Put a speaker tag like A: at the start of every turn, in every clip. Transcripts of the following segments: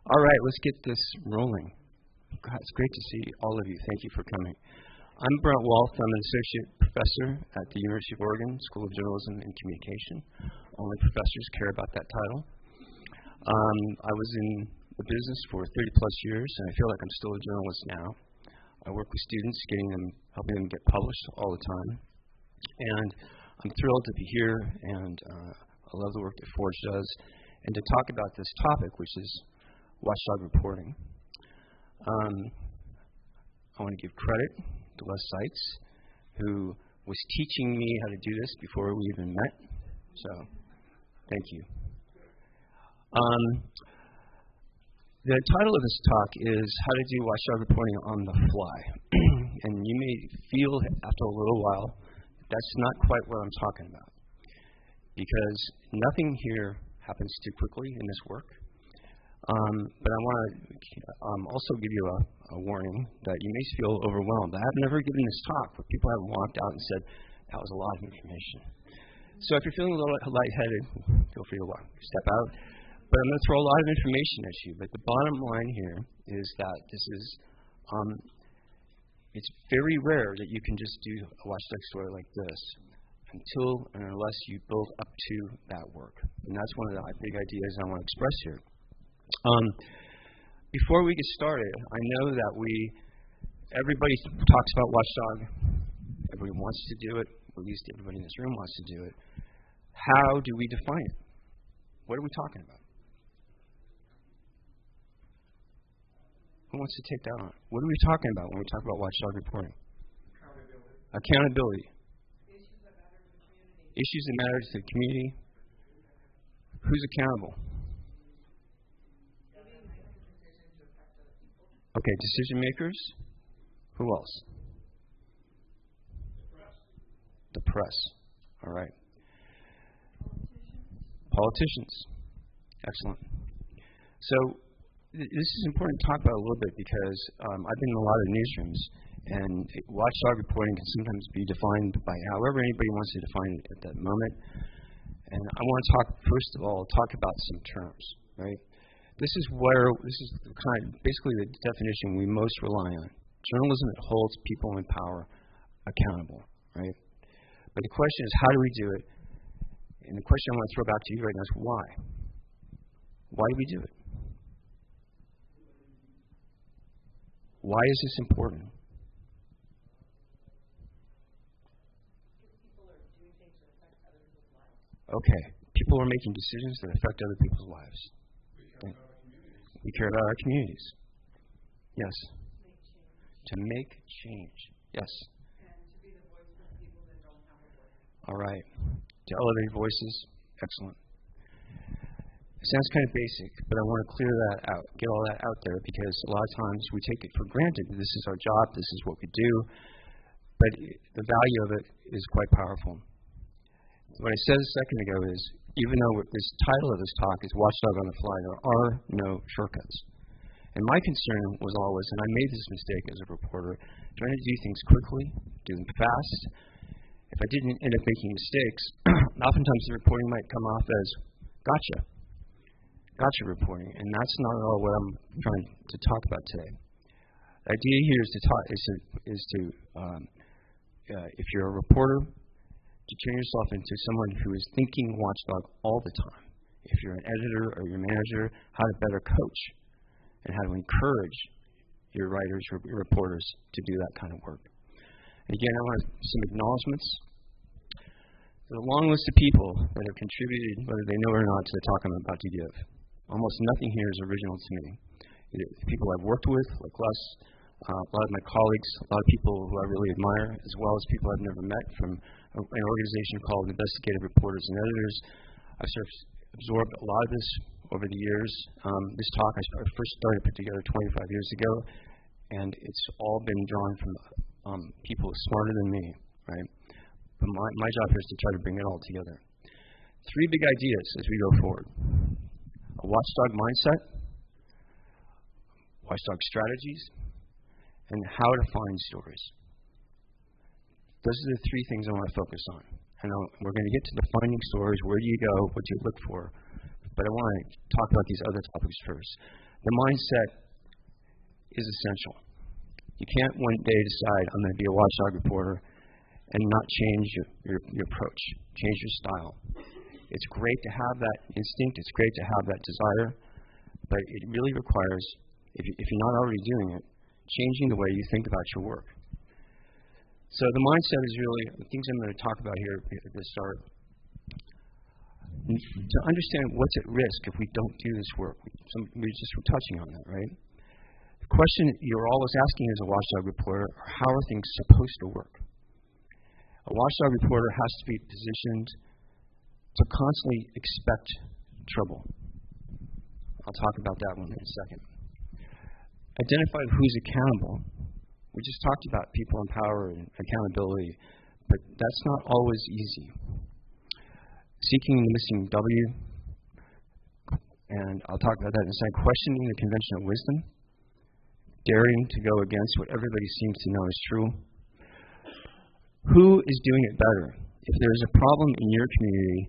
A: All right, let's get this rolling. God, it's great to see all of you. Thank you for coming. I'm Brent Walth. I'm an associate professor at the University of Oregon School of Journalism and Communication. Only professors care about that title. I was in the business for 30 plus years, and I feel like I'm still a journalist now. I work with students, helping them get published all the time. And I'm thrilled to be here, and I love the work that Forge does, and to talk about this topic, which is Watchdog reporting. I want to give credit to Les Seitz, who was teaching me how to do this before we even met. So, thank you. The title of this talk is How to Do Watchdog Reporting on the Fly. And you may feel after a little while that's not quite what I'm talking about, because nothing here happens too quickly in this work. But I want to also give you a warning that you may feel overwhelmed. I've never given this talk where people have walked out and said, that was a lot of information. So if you're feeling a little lightheaded, feel free to step out. But I'm going to throw a lot of information at you. But the bottom line here is that this is, it's very rare that you can just do a Watchdog story like this until and unless you build up to that work. And that's one of the big ideas I want to express here. Before we get started, I know that everybody talks about Watchdog. Everybody wants to do it. At least everybody in this room wants to do it. How do we define it? What are we talking about? Who wants to take that on? What are we talking about when we talk about Watchdog reporting? Accountability. Issues that matter to the community. Who's accountable? Okay, decision makers. Who else? The press. All right. Politicians. Excellent. So this is important to talk about a little bit because I've been in a lot of newsrooms, and Watchdog reporting can sometimes be defined by however anybody wants to define it at that moment. And I want to first of all, talk about some terms, right? This is basically the definition we most rely on. Journalism that holds people in power accountable, right? But the question is, how do we do it? And the question I want to throw back to you right now is why? Why do we do it? Why is this important? Okay, people are making decisions that affect other people's lives. We care about our communities. Yes. To make change. Yes.
B: And to be the voice of people that don't have a voice.
A: All right. To elevate voices. Excellent. It sounds kind of basic, but I want to clear that out, get all that out there, because a lot of times we take it for granted. This is our job. This is what we do. But the value of it is quite powerful. What I said a second ago is, even though this title of this talk is Watchdog on the Fly, there are no shortcuts. And my concern was always, and I made this mistake as a reporter, trying to do things quickly, do them fast. If I didn't end up making mistakes, oftentimes the reporting might come off as gotcha reporting, and that's not at all what I'm trying to talk about today. The idea here if you're a reporter, to turn yourself into someone who is thinking Watchdog all the time. If you're an editor or your manager, how to better coach and how to encourage your writers or your reporters to do that kind of work. And again, I want some acknowledgments. There's a long list of people that have contributed, whether they know it or not, to the talk I'm about to give. Almost nothing here is original to me. People I've worked with, like Les, a lot of my colleagues, a lot of people who I really admire, as well as people I've never met from an organization called Investigative Reporters and Editors. I've sort of absorbed a lot of this over the years. This talk I first started to put together 25 years ago, and it's all been drawn from people smarter than me, right? But my job here is to try to bring it all together. 3 big ideas as we go forward. A Watchdog mindset, Watchdog strategies, and how to find stories. Those are the 3 things I want to focus on. And we're going to get to the finding stories. Where do you go? What do you look for? But I want to talk about these other topics first. The mindset is essential. You can't one day decide, I'm going to be a Watchdog reporter and not change your approach, change your style. It's great to have that instinct. It's great to have that desire. But it really requires, if you're not already doing it, changing the way you think about your work. So the mindset is really the things I'm going to talk about here at the start. To understand what's at risk if we don't do this work. We just were touching on that, right? The question you're always asking as a Watchdog reporter are how are things supposed to work? A Watchdog reporter has to be positioned to constantly expect trouble. I'll talk about that one in a second. Identify who's accountable. We just talked about people in power and accountability, but that's not always easy. Seeking the missing W, and I'll talk about that in a second. Questioning the conventional wisdom. Daring to go against what everybody seems to know is true. Who is doing it better? If there's a problem in your community,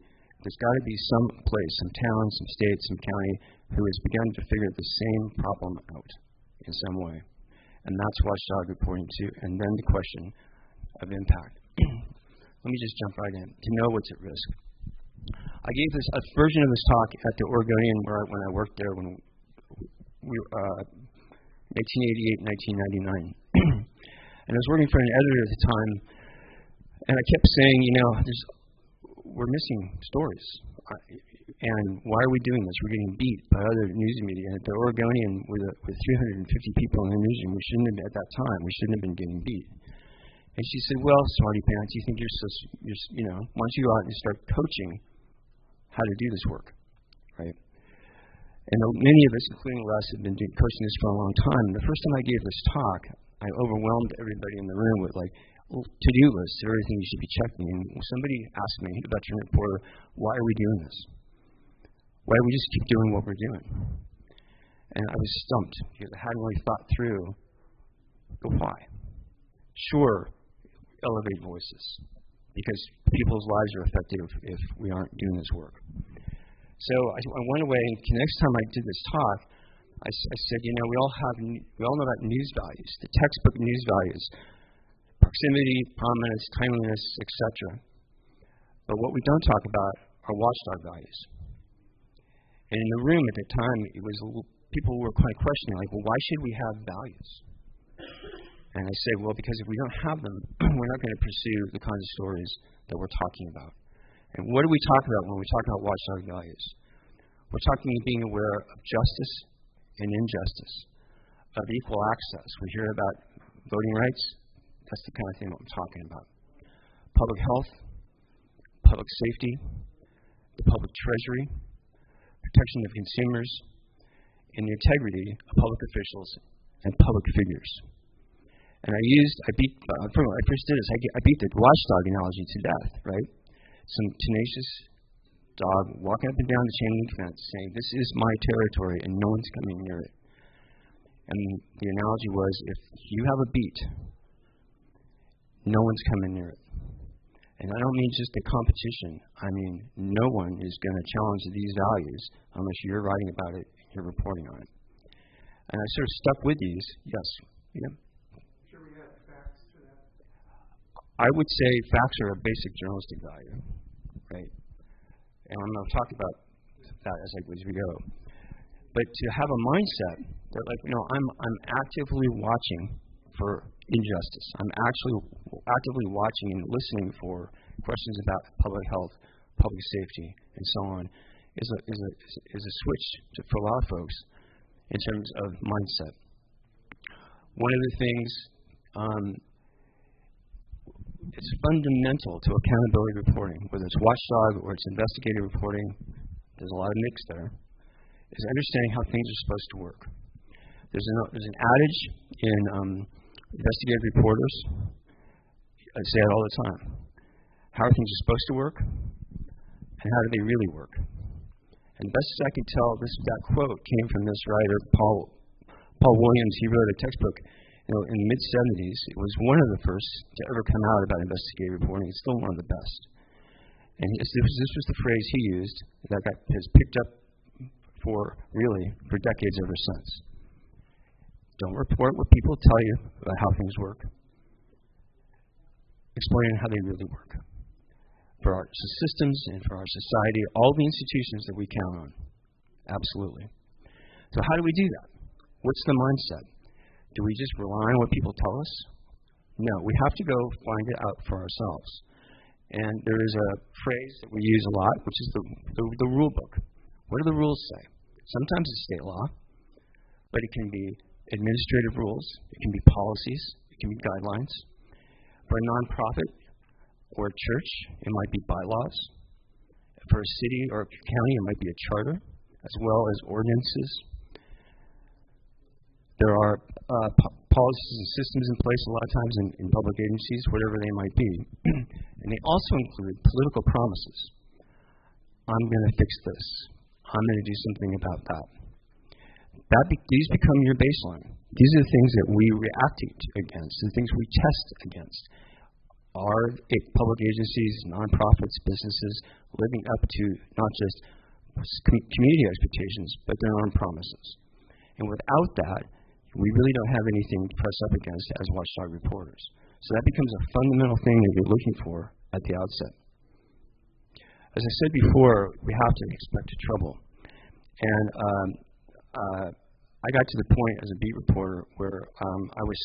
A: there's got to be some place, some town, some state, some county who has begun to figure the same problem out in some way. And that's Watchdog reporting to. And then the question of impact. Let me just jump right in. To know what's at risk. I gave this a version of this talk at the Oregonian when I worked there when we 1988, 1999. And I was working for an editor at the time, and I kept saying, we're missing stories. And why are we doing this? We're getting beat by other news media. And at the Oregonian, with 350 people in the newsroom, we shouldn't have, at that time, we shouldn't have been getting beat. And she said, well, smarty pants, you think why don't you go out and start coaching how to do this work, right? And many of us, including Les, have been coaching this for a long time. And the first time I gave this talk, I overwhelmed everybody in the room with to-do lists of everything you should be checking. And somebody asked me, a veteran reporter, why are we doing this? Why don't we just keep doing what we're doing? And I was stumped because I hadn't really thought through the why. Sure, elevate voices, because people's lives are affected if we aren't doing this work. So I went away, and the next time I did this talk, I said, we all know about news values, the textbook news values, proximity, prominence, timeliness, etc. But what we don't talk about are Watchdog values. And in the room at the time, people were quite questioning, why should we have values? And I said, well, because if we don't have them, we're not going to pursue the kinds of stories that we're talking about. And what do we talk about when we talk about Watchdog values? We're talking about being aware of justice and injustice, of equal access. We hear about voting rights. That's the kind of thing that I'm talking about. Public health, public safety, the public treasury, protection of consumers, and the integrity of public officials and public figures. And I beat the Watchdog analogy to death, right? Some tenacious dog walking up and down the chain link fence saying, this is my territory and no one's coming near it. And the analogy was, if you have a beat, no one's coming near it. And I don't mean just a competition. I mean, no one is going to challenge these values unless you're writing about it and you're reporting on it. And I sort of stuck with these. Yes. Yeah.
B: Sure we have facts for that?
A: I would say facts are a basic journalistic value, right? And I'm going to talk about that as we go. But to have a mindset that, I'm actively watching for injustice. I'm actually actively watching and listening for questions about public health, public safety, and so on, is a switch for a lot of folks in terms of mindset. One of the things it's fundamental to accountability reporting, whether it's Watchdog or it's investigative reporting, there's a lot of mix there, is understanding how things are supposed to work. There's an adage in investigative reporters, I say it all the time, how are things supposed to work, and how do they really work? And best as I can tell, that quote came from this writer, Paul Williams. He wrote a textbook in the mid-'70s. It was one of the first to ever come out about investigative reporting. It's still one of the best. And this was the phrase he used that has picked up for decades ever since. Don't report what people tell you about how things work. Explain how they really work. For our systems and for our society, all the institutions that we count on. Absolutely. So how do we do that? What's the mindset? Do we just rely on what people tell us? No, we have to go find it out for ourselves. And there is a phrase that we use a lot, which is the rule book. What do the rules say? Sometimes it's state law, but it can be administrative rules, it can be policies, it can be guidelines. For a nonprofit or a church, it might be bylaws. For a city or a county, it might be a charter, as well as ordinances. There are policies and systems in place a lot of times in public agencies, whatever they might be. And they also include political promises. I'm going to fix this. I'm going to do something about that. These become your baseline. These are the things that we react against, the things we test against. Are public agencies, nonprofits, businesses living up to not just community expectations, but their own promises? And without that, we really don't have anything to press up against as Watchdog reporters. So that becomes a fundamental thing that you're looking for at the outset. As I said before, we have to expect trouble. And I got to the point as a beat reporter where I was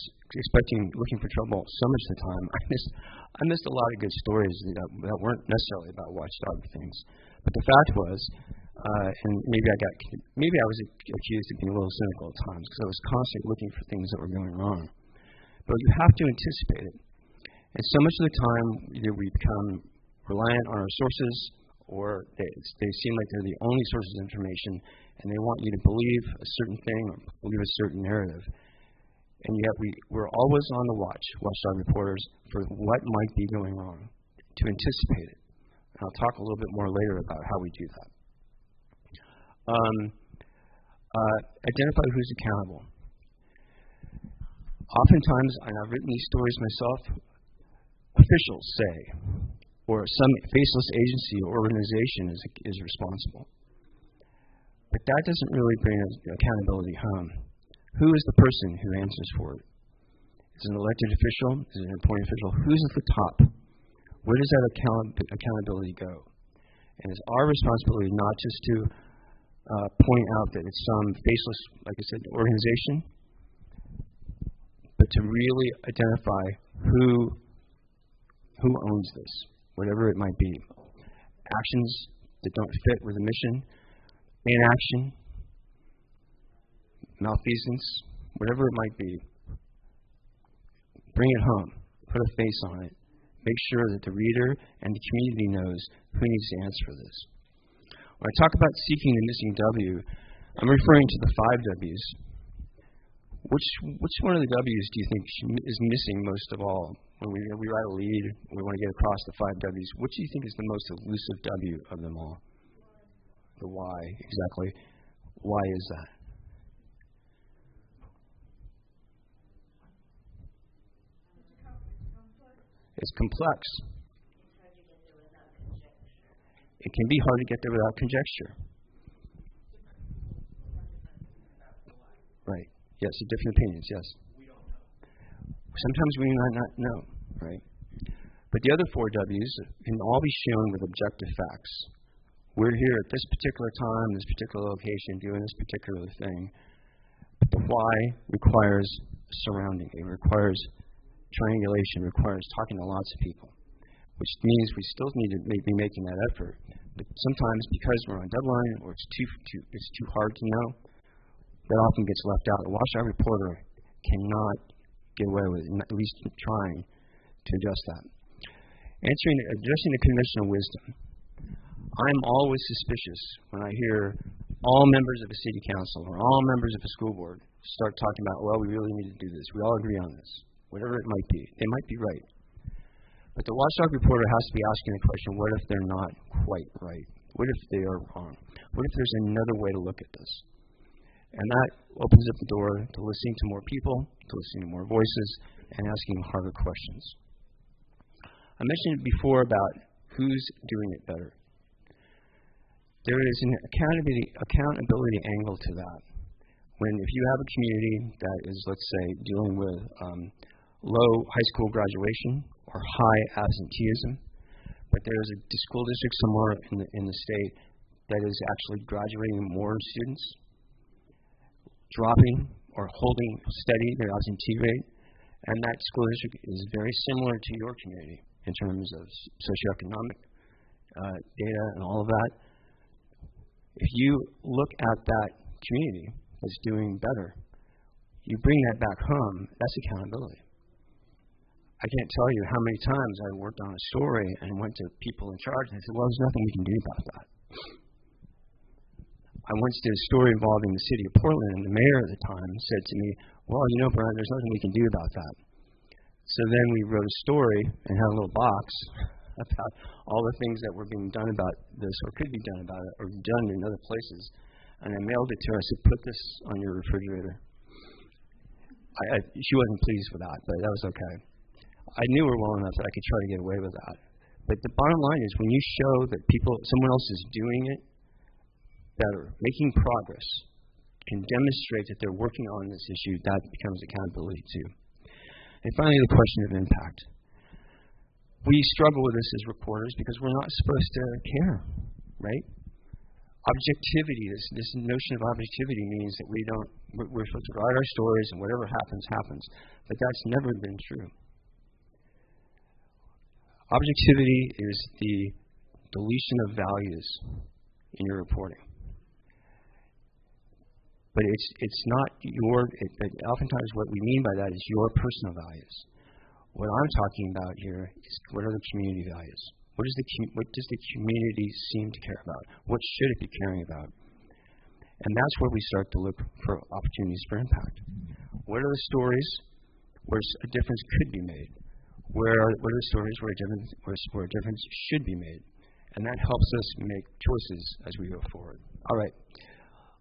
A: looking for trouble so much of the time. I missed a lot of good stories that weren't necessarily about Watchdog things. But the fact was, and maybe I was accused of being a little cynical at times because I was constantly looking for things that were going wrong. But you have to anticipate it. And so much of the time, either we become reliant on our sources, or they seem like they're the only sources of information, and they want you to believe a certain thing or believe a certain narrative. And yet we're always on the Watchdog reporters, for what might be going wrong, to anticipate it. And I'll talk a little bit more later about how we do that. Identify who's accountable. Oftentimes, and I've written these stories myself, officials say, or some faceless agency or organization is responsible. But that doesn't really bring accountability home. Who is the person who answers for it? Is it an elected official? Is it an appointed official? Who's at the top? Where does that accountability go? And it's our responsibility not just to point out that it's some faceless, like I said, organization, but to really identify who owns this, whatever it might be. Actions that don't fit with the mission, inaction, malfeasance, whatever it might be. Bring it home. Put a face on it. Make sure that the reader and the community knows who needs to answer for this. When I talk about seeking the missing W, I'm referring to the 5 Ws. Which one of the W's do you think is missing most of all? When we write a lead, we want to get across the 5 W's. Which do you think is the most elusive W of them all? The why, exactly. Why is that? It's complex. It can be hard to get there without conjecture. Right. Yes, different opinions, yes. Sometimes we might not know, right? But the other 4 W's can all be shown with objective facts. We're here at this particular time, this particular location, doing this particular thing. But the why requires surrounding. It requires triangulation, requires talking to lots of people, which means we still need to be making that effort. But sometimes because we're on deadline or it's too hard to know, that often gets left out. A Watchdog reporter cannot get away with it, at least trying to adjust that. Addressing the conventional wisdom. I'm always suspicious when I hear all members of a city council or all members of a school board start talking about, well, we really need to do this. We all agree on this. Whatever it might be. They might be right. But the Watchdog reporter has to be asking the question, what if they're not quite right? What if they are wrong? What if there's another way to look at this? And that opens up the door to listening to more people, to listening to more voices, and asking harder questions. I mentioned before about who's doing it better. There is an accountability angle to that. If you have a community that is, let's say, dealing with low high school graduation or high absenteeism, but there's a school district somewhere in the state that is actually graduating more students, dropping or holding steady their absentee rate, and that school district is very similar to your community in terms of socioeconomic data and all of that. If you look at that community that's doing better, you bring that back home, that's accountability. I can't tell you how many times I worked on a story and went to people in charge and I said, well, there's nothing we can do about that. I once did a story involving the city of Portland, and the mayor at the time said to me, well, Brent, there's nothing we can do about that. So then we wrote a story and had a little box about all the things that were being done about this or could be done about it or done in other places. And I mailed it to her. I said, put this on your refrigerator. She wasn't pleased with that, but that was okay. I knew her well enough that I could try to get away with that. But the bottom line is when you show that someone else is doing it better, making progress, can demonstrate that they're working on this issue, that becomes accountability too. And finally, the question of impact. We struggle with this as reporters because we're not supposed to care, right? Objectivity, this notion of objectivity means that we're supposed to write our stories and whatever happens, happens. But that's never been true. Objectivity is the deletion of values in your reporting. But it's not but oftentimes what we mean by that is your personal values. What I'm talking about here is what are the community values? What does the community seem to care about? What should it be caring about? And that's where we start to look for opportunities for impact. What are the stories where a difference could be made? What are the stories where a difference should be made? And that helps us make choices as we go forward. All right.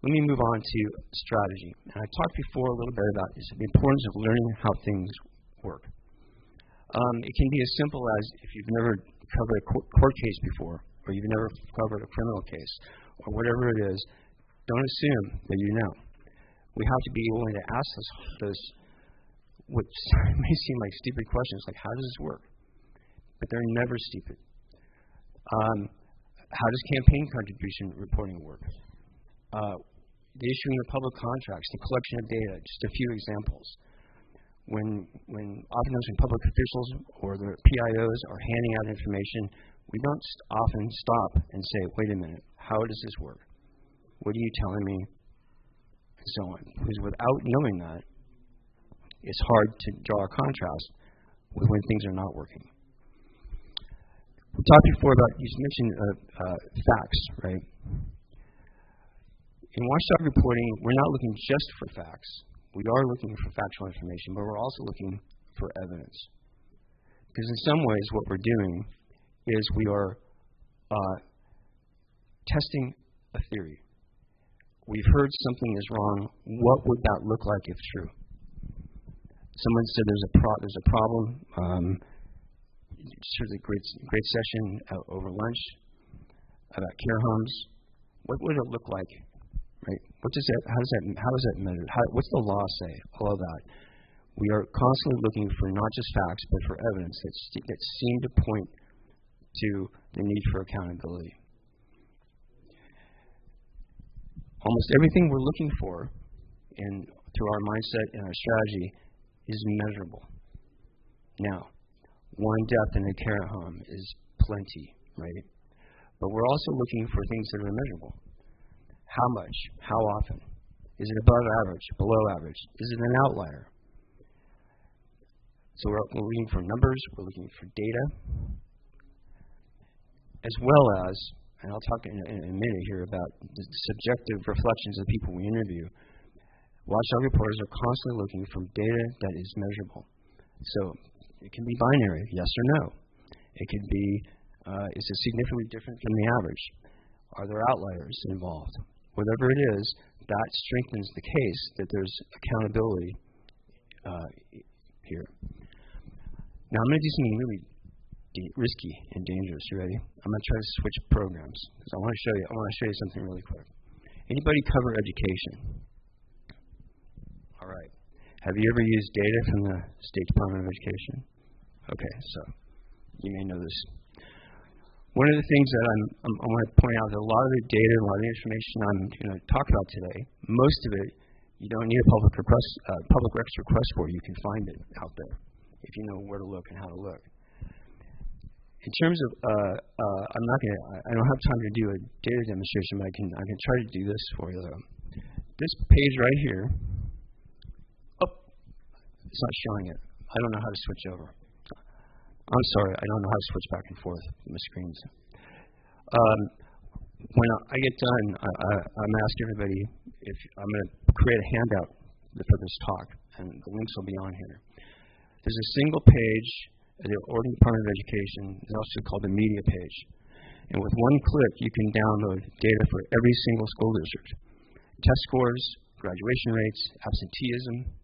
A: Let me move on to strategy. And I talked before a little bit about the importance of learning how things work. It can be as simple as if you've never covered a court case before, or you've never covered a criminal case, or whatever it is, don't assume that you know. We have to be willing to ask those what may seem like stupid questions, like how does this work? But they're never stupid. How does campaign contribution reporting work? The issuing of public contracts, the collection of data, just a few examples. Oftentimes when public officials or the PIOs are handing out information, we don't often stop and say, wait a minute, how does this work? What are you telling me? And so on. Because without knowing that, it's hard to draw a contrast with when things are not working. We talked before about, you mentioned facts, right? In Watchdog reporting, we're not looking just for facts. We are looking for factual information, but we're also looking for evidence. Because in some ways, what we're doing is we are testing a theory. We've heard something is wrong. What would that look like if true? Someone said there's a problem. There was a great session over lunch about care homes. What would it look like? Right? How does that measure? What's the law say? All of that. We are constantly looking for not just facts, but for evidence that seem to point to the need for accountability. Almost everything we're looking for through our mindset and our strategy is measurable. Now, one death in a care home is plenty, right? But we're also looking for things that are measurable. How much? How often? Is it above average? Below average? Is it an outlier? So we're looking for numbers. We're looking for data. As well as, and I'll talk in a minute here about the subjective reflections of the people we interview. Watchdog reporters are constantly looking for data that is measurable. So it can be binary, yes or no. It could be, is it significantly different from the average? Are there outliers involved? Whatever it is, that strengthens the case that there's accountability here. Now I'm going to do something really risky and dangerous. You ready? I'm going to try to switch programs because I want to show you something really quick. Anybody cover education? All right. Have you ever used data from the State Department of Education? Okay, so you may know this. One of the things that I want to point out that a lot of the data, a lot of the information I'm going to talk about today, most of it you don't need a public records request for. You can find it out there if you know where to look and how to look. In terms of, I don't have time to do a data demonstration, but I can try to do this for you though. This page right here, it's not showing it. I don't know how to switch over. I'm sorry, I don't know how to switch back and forth on the screens. When I get done, I'm asking everybody if I'm going to create a handout for this talk, and the links will be on here. There's a single page at the Oregon Department of Education. It's also called the media page. And with one click, you can download data for every single school district. Test scores, graduation rates, absenteeism,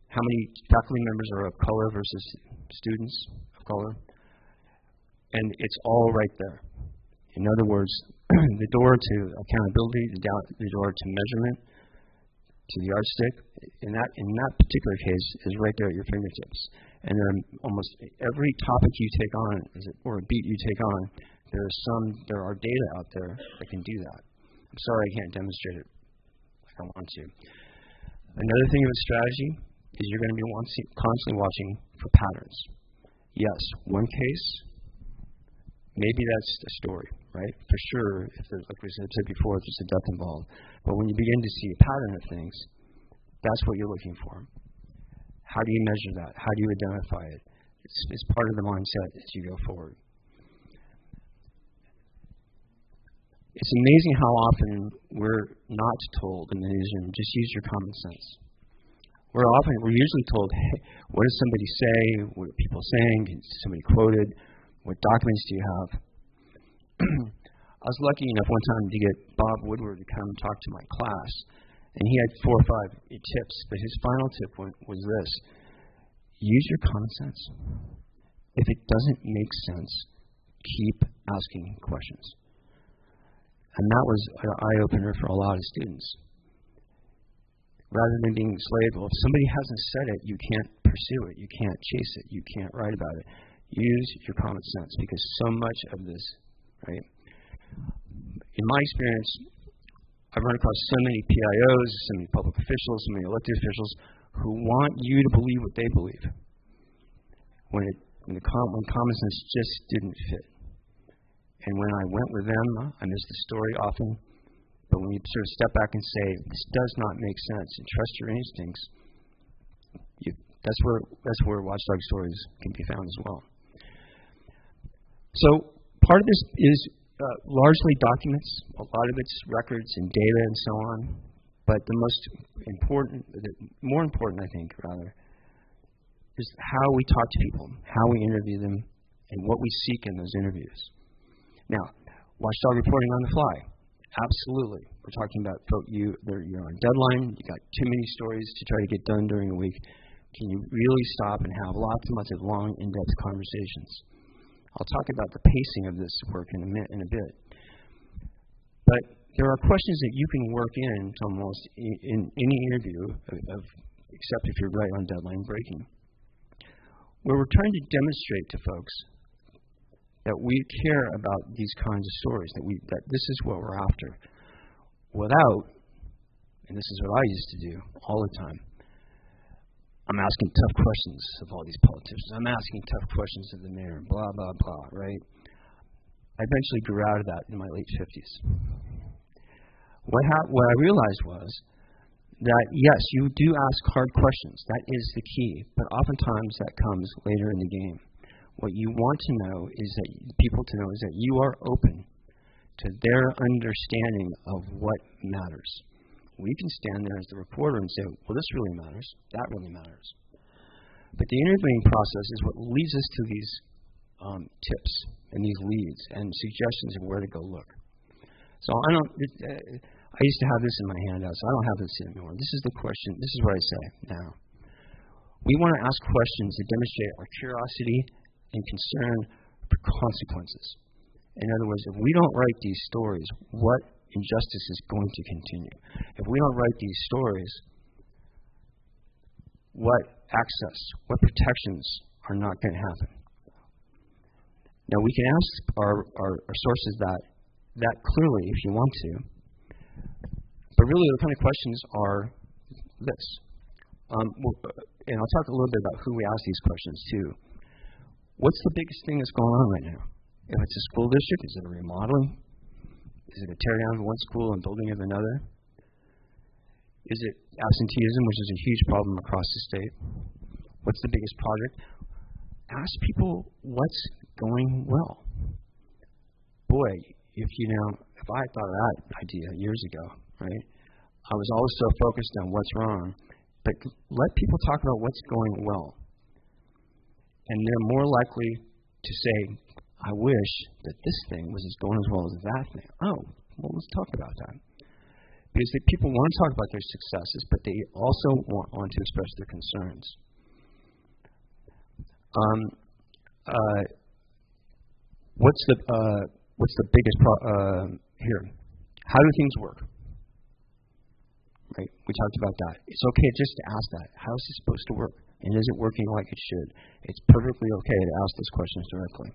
A: how many faculty members are of color versus students of color. And it's all right there. In other words, the door to accountability, the door to measurement, to the yardstick, in that particular case, is right there at your fingertips. And then almost every topic you take on, or a beat you take on, there are data out there that can do that. I'm sorry I can't demonstrate it like I want to. Another thing of a strategy is you're going to be constantly watching for patterns. Yes, one case, maybe that's a story, right? For sure, if there's, like we said before, if there's a death involved. But when you begin to see a pattern of things, that's what you're looking for. How do you measure that? How do you identify it? It's part of the mindset as you go forward. It's amazing how often we're not told in the newsroom, just use your common sense. We're usually told, hey, what does somebody say? What are people saying? Is somebody quoted? What documents do you have? I was lucky enough one time to get Bob Woodward to come talk to my class, and he had 4 or 5 tips, but his final tip was this: use your common sense. If it doesn't make sense, keep asking questions. And that was an eye-opener for a lot of students. Rather than being enslaved, well, if somebody hasn't said it, you can't pursue it, you can't chase it, you can't write about it. Use your common sense, because so much of this, right? In my experience, I've run across so many PIOs, so many public officials, so many elected officials who want you to believe what they believe when common sense just didn't fit. And when I went with them, I missed the story often. But when you sort of step back and say, this does not make sense, and trust your instincts, that's where Watchdog stories can be found as well. So part of this is largely documents. A lot of it's records and data and so on. But the more important, I think, rather, is how we talk to people, how we interview them, and what we seek in those interviews. Now, Watchdog reporting on the fly. Absolutely. We're talking about you're on deadline, you got too many stories to try to get done during a week. Can you really stop and have lots and lots of long, in-depth conversations? I'll talk about the pacing of this work in a bit. But there are questions that you can work in to almost in any interview, except if you're right on deadline breaking, where we're trying to demonstrate to folks that we care about these kinds of stories, that this is what we're after, without, and this is what I used to do all the time, I'm asking tough questions of all these politicians. I'm asking tough questions of the mayor, blah, blah, blah, right? I eventually grew out of that in my late 50s. What I realized was that, yes, you do ask hard questions. That is the key. But oftentimes that comes later in the game. What you want to know is that people to know is that you are open to their understanding of what matters. We can stand there as the reporter and say, well, this really matters. That really matters. But the interviewing process is what leads us to these tips and these leads and suggestions of where to go look. So I used to have this in my handouts. I don't have this anymore. This is the question. This is what I say now. We want to ask questions that demonstrate our curiosity and concern for consequences. In other words, if we don't write these stories, what injustice is going to continue? If we don't write these stories, what access, what protections are not going to happen? Now, we can ask our sources that clearly if you want to, but really the kind of questions are this. And I'll talk a little bit about who we ask these questions to. What's the biggest thing that's going on right now? If it's a school district, is it a remodeling? Is it a tear down of one school and building of another? Is it absenteeism, which is a huge problem across the state? What's the biggest project? Ask people what's going well. Boy, if I thought of that idea years ago, right? I was always so focused on what's wrong, but let people talk about what's going well. And they're more likely to say, I wish that this thing was as going as well as that thing. Oh, well, let's talk about that. Because people want to talk about their successes, but they also want to express their concerns. What's the biggest here? How do things work? Right? We talked about that. It's okay just to ask that. How is it supposed to work? And is it working like it should? It's perfectly okay to ask those questions directly.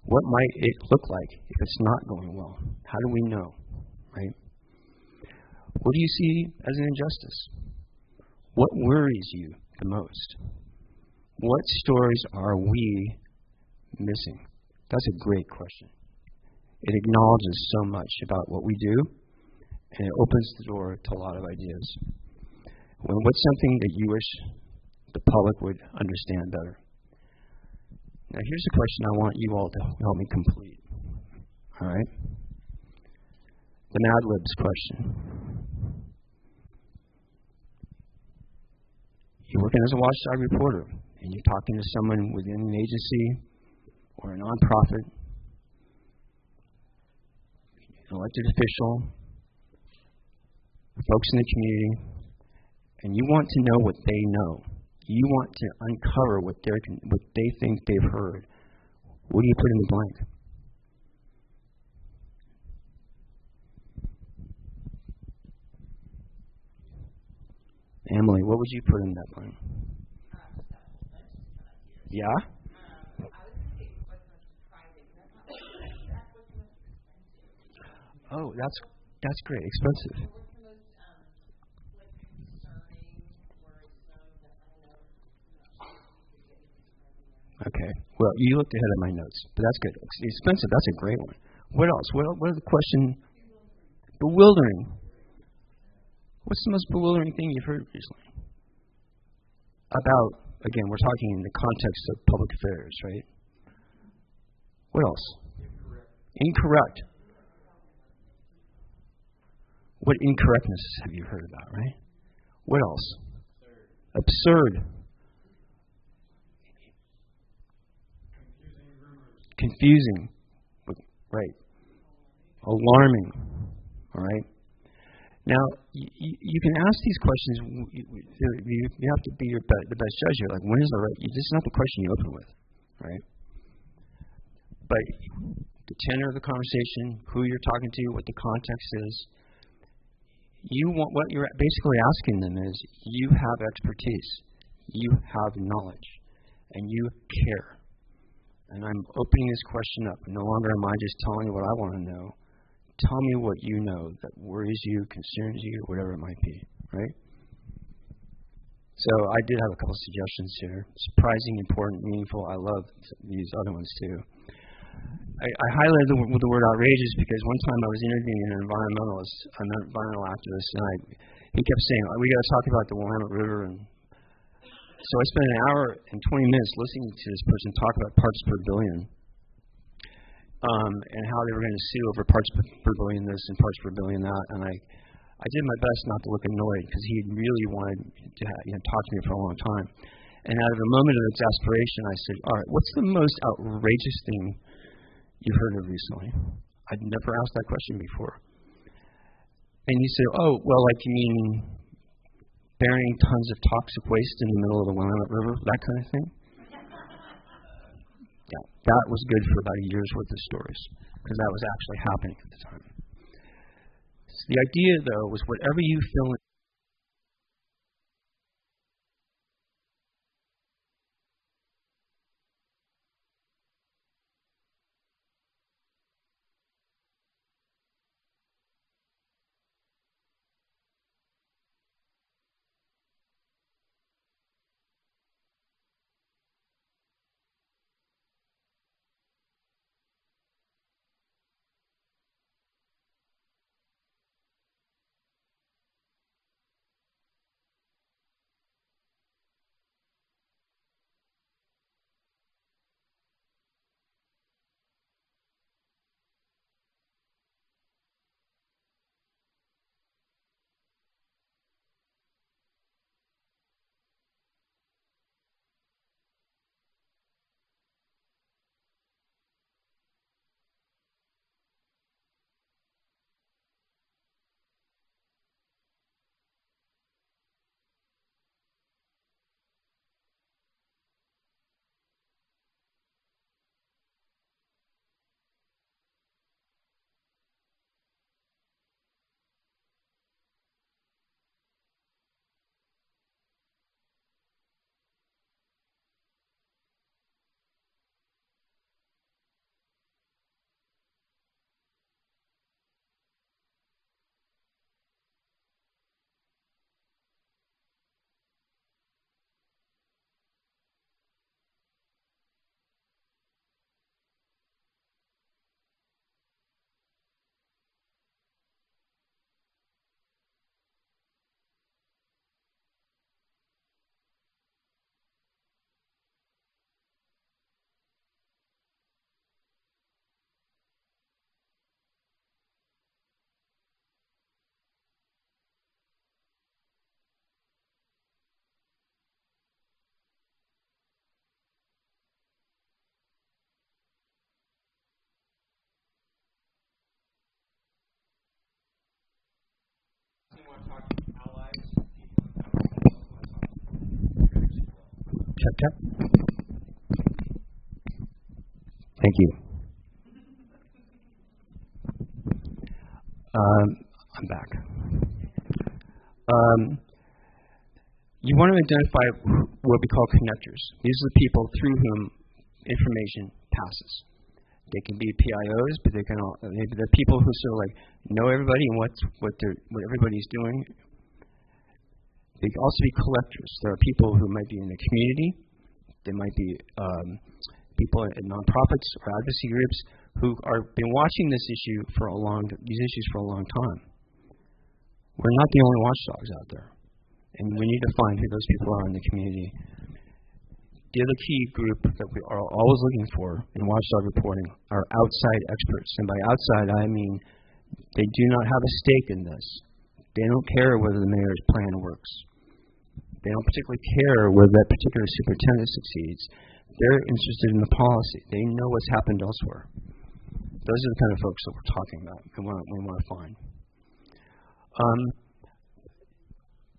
A: What might it look like if it's not going well? How do we know? Right? What do you see as an injustice? What worries you the most? What stories are we missing? That's a great question. It acknowledges so much about what we do, and it opens the door to a lot of ideas. What's something that you wish the public would understand better? Now, here's a question I want you all to help me complete. All right? The Mad Libs question. You're working as a Watchdog reporter, and you're talking to someone within an agency or a nonprofit, an elected official, folks in the community, and you want to know what they know. You want to uncover what they think they've heard. What do you put in the blank? Emily, what would you put in that blank? Yeah?
B: I was thinking what's most surprising. That's what's most expensive.
A: Oh, that's great. Expensive.
B: What's the most concerning, worrisome that I know?
A: Okay. Well, you looked ahead of my notes, but that's good. Expensive. That's a great one. What else? What are the question? Bewildering. What's the most bewildering thing you've heard recently? About, again, we're talking in the context of public affairs, right? What else? Incorrect. What incorrectnesses have you heard about, right? What else? Absurd. Confusing. Right. Alarming. All right? Now, you can ask these questions. You have to be the best judge here. Like, when is the right? This is not the question you open with, right? But the tenor of the conversation, who you're talking to, what the context is. What you're basically asking them is, you have expertise, you have knowledge, and you care. And I'm opening this question up. No longer am I just telling you what I want to know. Tell me what you know that worries you, concerns you, whatever it might be, right? So I did have a couple of suggestions here. Surprising, important, meaningful. I love these other ones too. I highlighted the word outrageous because one time I was interviewing an environmental activist, and he kept saying, we got to talk about the Willamette River. And so I spent an hour and 20 minutes listening to this person talk about parts per billion. And how they were going to sue over parts per billion this and parts per billion that, and I did my best not to look annoyed because he really wanted to talk to me for a long time. And out of a moment of exasperation, I said, "All right, what's the most outrageous thing you've heard of recently?" I'd never asked that question before. And he said, "Oh, well, like you mean burying tons of toxic waste in the middle of the Willamette River, that kind of thing?" That was good for about a year's worth of stories, because that was actually happening at the time. So the idea, though, was whatever you fill in. Check. Thank you. I'm back. You want to identify what we call connectors. These are the people through whom information passes. They can be PIOs, but they're people who sort of like know everybody and what everybody's doing. They can also be collectors. There are people who might be in the community. They might be people in nonprofits or advocacy groups who are been watching these issues for a long time. We're not the only watchdogs out there, and we need to find who those people are in the community. The other key group that we are always looking for in watchdog reporting are outside experts, and by outside I mean they do not have a stake in this. They don't care whether the mayor's plan works. They don't particularly care whether that particular superintendent succeeds. They're interested in the policy. They know what's happened elsewhere. Those are the kind of folks that we're talking about and we want to find.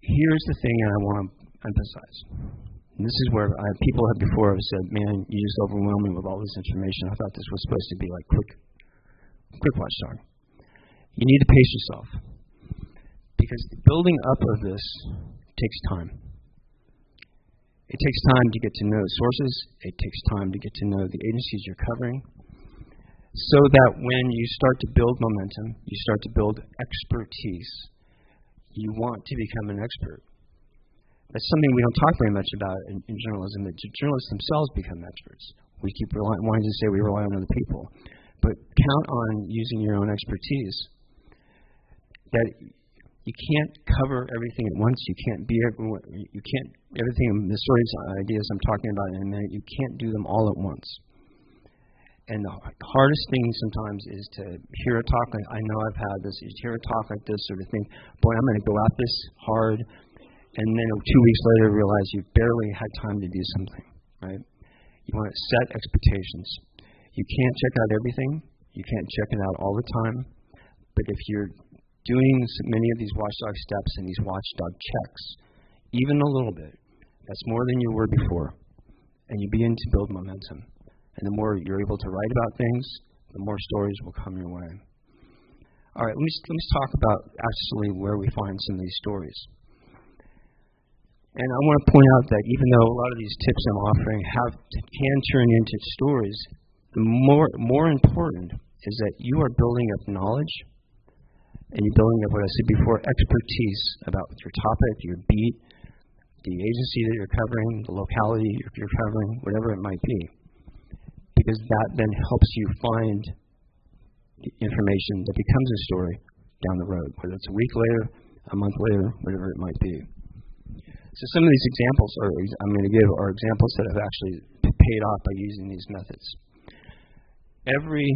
A: Here's the thing I want to emphasize. And this is where people have before have said, man, you just overwhelm me with all this information. I thought this was supposed to be like quick watchdog. You need to pace yourself. Because the building up of this takes time. It takes time to get to know the sources. It takes time to get to know the agencies you're covering. So that when you start to build momentum, you start to build expertise. You want to become an expert. That's something we don't talk very much about in journalism, that journalists themselves become experts. We keep wanting to say we rely on other people. But count on using your own expertise. That you can't cover everything at once. You can't everything, the stories, ideas I'm talking about in a minute, you can't do them all at once. And the hardest thing sometimes is to hear a talk like, I know I've had this, you hear a talk like this, sort of think, boy, I'm going to go at this hard, and then 2 weeks later realize you've barely had time to do something, right? You want to set expectations. You can't check out everything. You can't check it out all the time. But if you're doing many of these watchdog steps and these watchdog checks, even a little bit, that's more than you were before. And you begin to build momentum. And the more you're able to write about things, the more stories will come your way. All right, let me talk about actually where we find some of these stories. And I want to point out that even though a lot of these tips I'm offering can turn into stories, the more important is that you are building up knowledge, and you're building up what I said before, expertise about your topic, your beat, the agency that you're covering, the locality you're covering, whatever it might be. Because that then helps you find the information that becomes a story down the road, whether it's a week later, a month later, whatever it might be. So some of these examples I'm going to give are examples that have actually paid off by using these methods. Every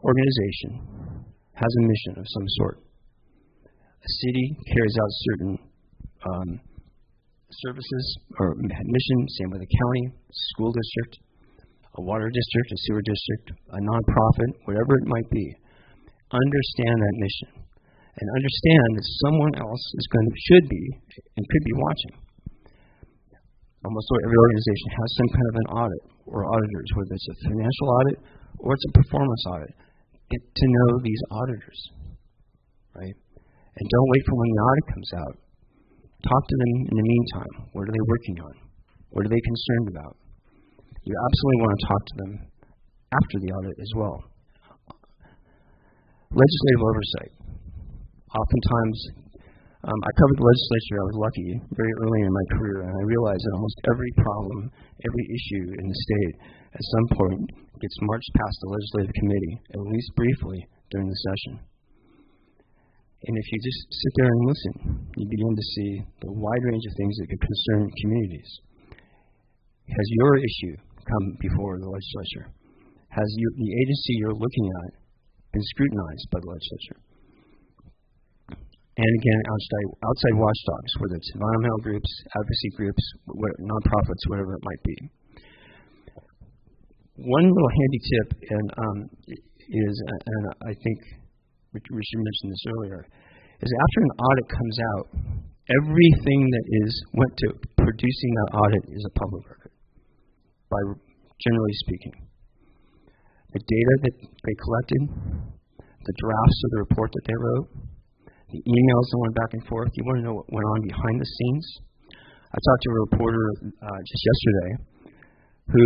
A: organization has a mission of some sort. A city carries out certain services or mission, same with a county, school district, a water district, a sewer district, a nonprofit, whatever it might be. Understand that mission and understand that someone else should be and could be watching. Almost every organization has some kind of an audit or auditors, whether it's a financial audit or it's a performance audit. Get to know these auditors, right? And don't wait for when the audit comes out. Talk to them in the meantime. What are they working on? What are they concerned about? You absolutely want to talk to them after the audit as well. Legislative oversight. Oftentimes, I covered the legislature. I was lucky very early in my career, and I realized that almost every problem, every issue in the state, at some point gets marched past the legislative committee, at least briefly, during the session. And if you just sit there and listen, you begin to see the wide range of things that could concern communities. Has your issue come before the legislature? Has the agency you're looking at been scrutinized by the legislature? And again, outside watchdogs, whether it's environmental groups, advocacy groups, nonprofits, whatever it might be. One little handy tip, is I think Richard mentioned this earlier, is after an audit comes out, everything that went to producing that audit is a public record, generally speaking. The data that they collected, the drafts of the report that they wrote, the emails that went back and forth. You want to know what went on behind the scenes? I talked to a reporter just yesterday who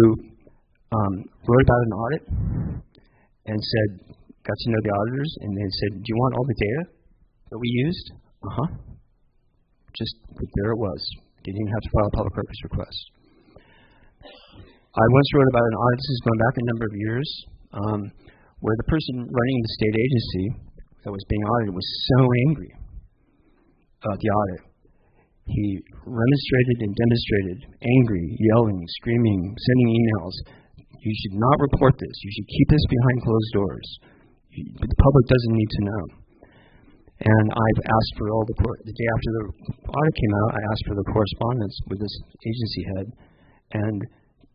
A: wrote about an audit and got to know the auditors, and they said, "Do you want all the data that we used?" Just there it was. Didn't even have to file a public records request. I once wrote about an audit, this is going back a number of years, where the person running the state agency that was being audited was so angry about the audit. He remonstrated and demonstrated, angry, yelling, screaming, sending emails. You should not report this. You should keep this behind closed doors. The public doesn't need to know. And I've asked for all the day after the audit came out, I asked for the correspondence with this agency head, and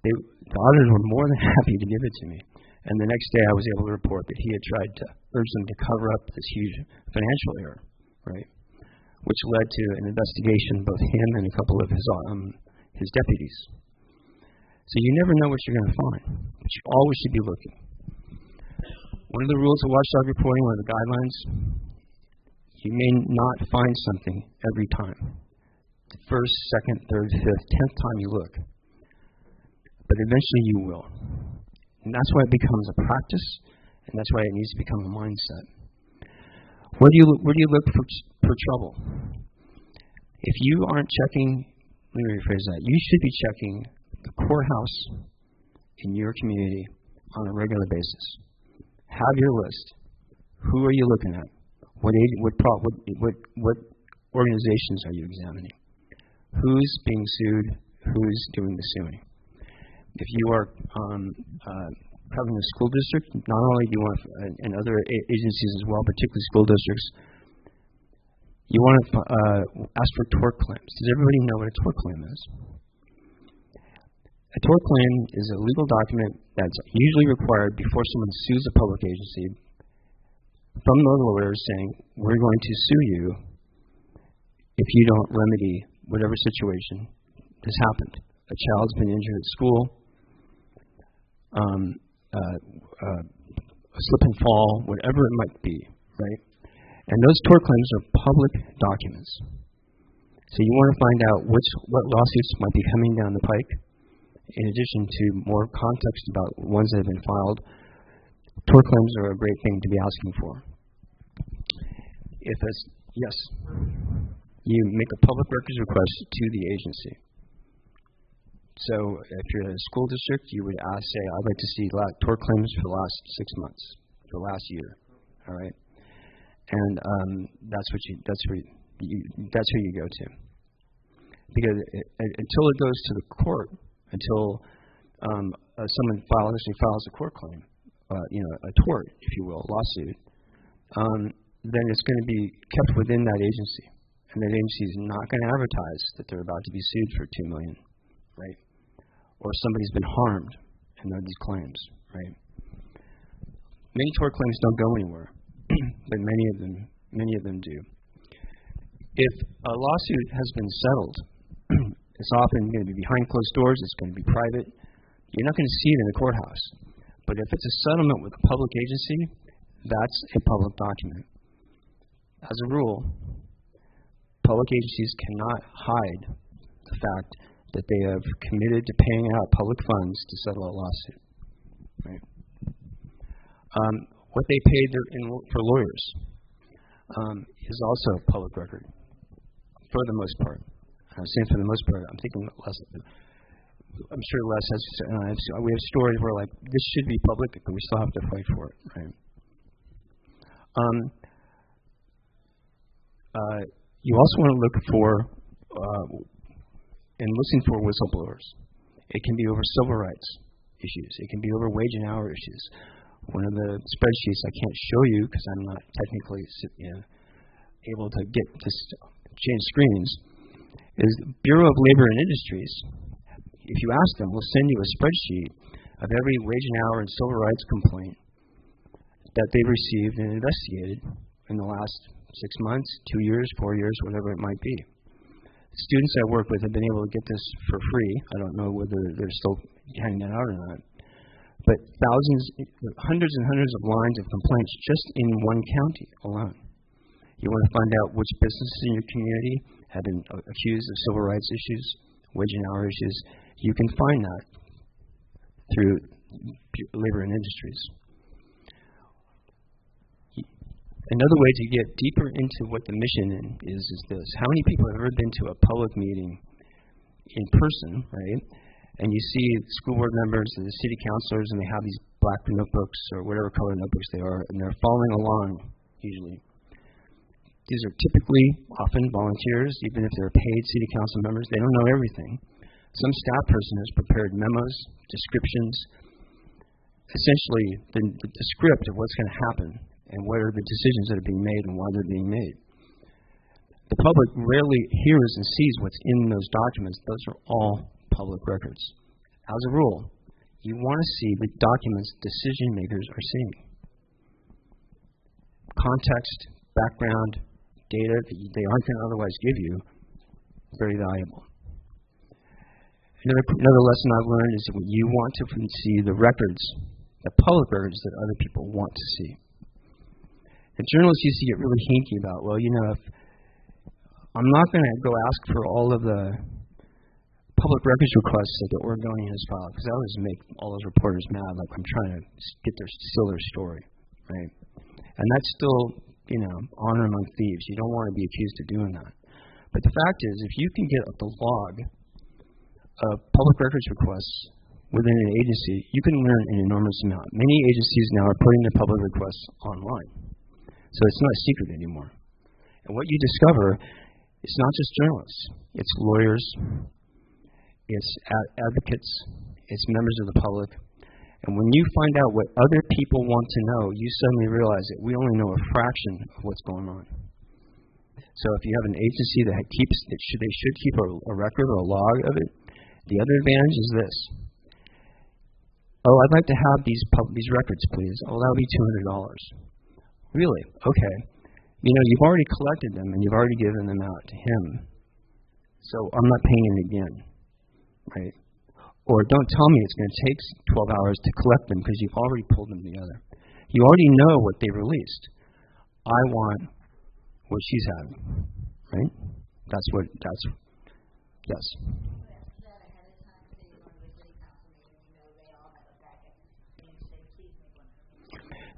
A: the auditors were more than happy to give it to me. And the next day I was able to report that he had tried to urge them to cover up this huge financial error, right? Which led to an investigation, both him and a couple of his deputies. So you never know what you're going to find, but you always should be looking. One of the rules of watchdog reporting, one of the guidelines, you may not find something every time. The first, second, third, fifth, 10th time you look. But eventually you will. And that's why it becomes a practice, and that's why it needs to become a mindset. Where do you look for trouble? If you aren't checking, let me rephrase that, you should be checking the courthouse in your community on a regular basis. Have your list. Who are you looking at? What organizations are you examining? Who's being sued? Who's doing the suing? If you are covering the school district, not only do you want, and other agencies as well, particularly school districts, you want to ask for tort claims. Does everybody know what a tort claim is? A tort claim is a legal document that's usually required before someone sues a public agency from the lawyers saying, we're going to sue you if you don't remedy whatever situation has happened. A child's been injured at school, slip and fall, whatever it might be, right? And those tort claims are public documents. So you want to find out what lawsuits might be coming down the pike, in addition to more context about ones that have been filed. Tort claims are a great thing to be asking for. Yes, you make a public records request to the agency. So if you're at a school district, you would say, I'd like to see tort claims for the last 6 months, for the last year, all right? And that's where you go to. Because until it goes to the court, until someone actually files a court claim, a tort, if you will, a lawsuit, then it's going to be kept within that agency. And that agency is not going to advertise that they're about to be sued for $2 million, right? Or somebody's been harmed and there are these claims, right? Many tort claims don't go anywhere, but many of them do. If a lawsuit has been settled, it's often going to be behind closed doors, it's going to be private. You're not going to see it in the courthouse. But if it's a settlement with a public agency, that's a public document. As a rule, public agencies cannot hide the fact that they have committed to paying out public funds to settle a lawsuit. Right? What they paid for lawyers is also a public record, for the most part. I'm saying for the most part. I'm thinking less. I'm sure Les has. We have stories where this should be public, but we still have to fight for it. Right? You also want to look for and listen for whistleblowers. It can be over civil rights issues. It can be over wage and hour issues. One of the spreadsheets I can't show you because I'm not technically able to get to change screens is the Bureau of Labor and Industries. If you ask them, we'll send you a spreadsheet of every wage and hour and civil rights complaint that they've received and investigated in the last 6 months, 2 years, 4 years, whatever it might be. Students I work with have been able to get this for free. I don't know whether they're still handing it out or not. But hundreds and hundreds of lines of complaints just in one county alone. You want to find out which businesses in your community have been accused of civil rights issues, wage and hour issues. You can find that through Labor and Industries. Another way to get deeper into what the mission is this. How many people have ever been to a public meeting in person, right? And you see school board members and the city councilors, and they have these black notebooks or whatever color notebooks they are, and they're following along, usually. These are typically often volunteers, even if they're paid city council members. They don't know everything. Some staff person has prepared memos, descriptions, essentially the script of what's going to happen and what are the decisions that are being made and why they're being made. The public rarely hears and sees what's in those documents. Those are all public records. As a rule, you want to see the documents decision makers are seeing. Context, background, data that they aren't going to otherwise give you, very valuable. Another lesson I've learned is that you want to see the records, the public records that other people want to see. The journalists used to get really hinky about, if I'm not going to go ask for all of the public records requests that the Oregonian has filed, because that always make all those reporters mad, like I'm trying to steal their story, right? And that's still, honor among thieves. You don't want to be accused of doing that. But the fact is, if you can get the log of public records requests within an agency, you can learn an enormous amount. Many agencies now are putting their public requests online. So it's not a secret anymore. And what you discover, it's not just journalists. It's lawyers, it's advocates, it's members of the public. And when you find out what other people want to know, you suddenly realize that we only know a fraction of what's going on. So if you have an agency that they should keep a record or a log of it, the other advantage is this. Oh, I'd like to have these records, please. Oh, that'll be $200. Really? Okay. You've already collected them and you've already given them out to him. So I'm not paying him again. Right? Or don't tell me it's going to take 12 hours to collect them because you've already pulled them together. You already know what they released. I want what she's having, right? Yes.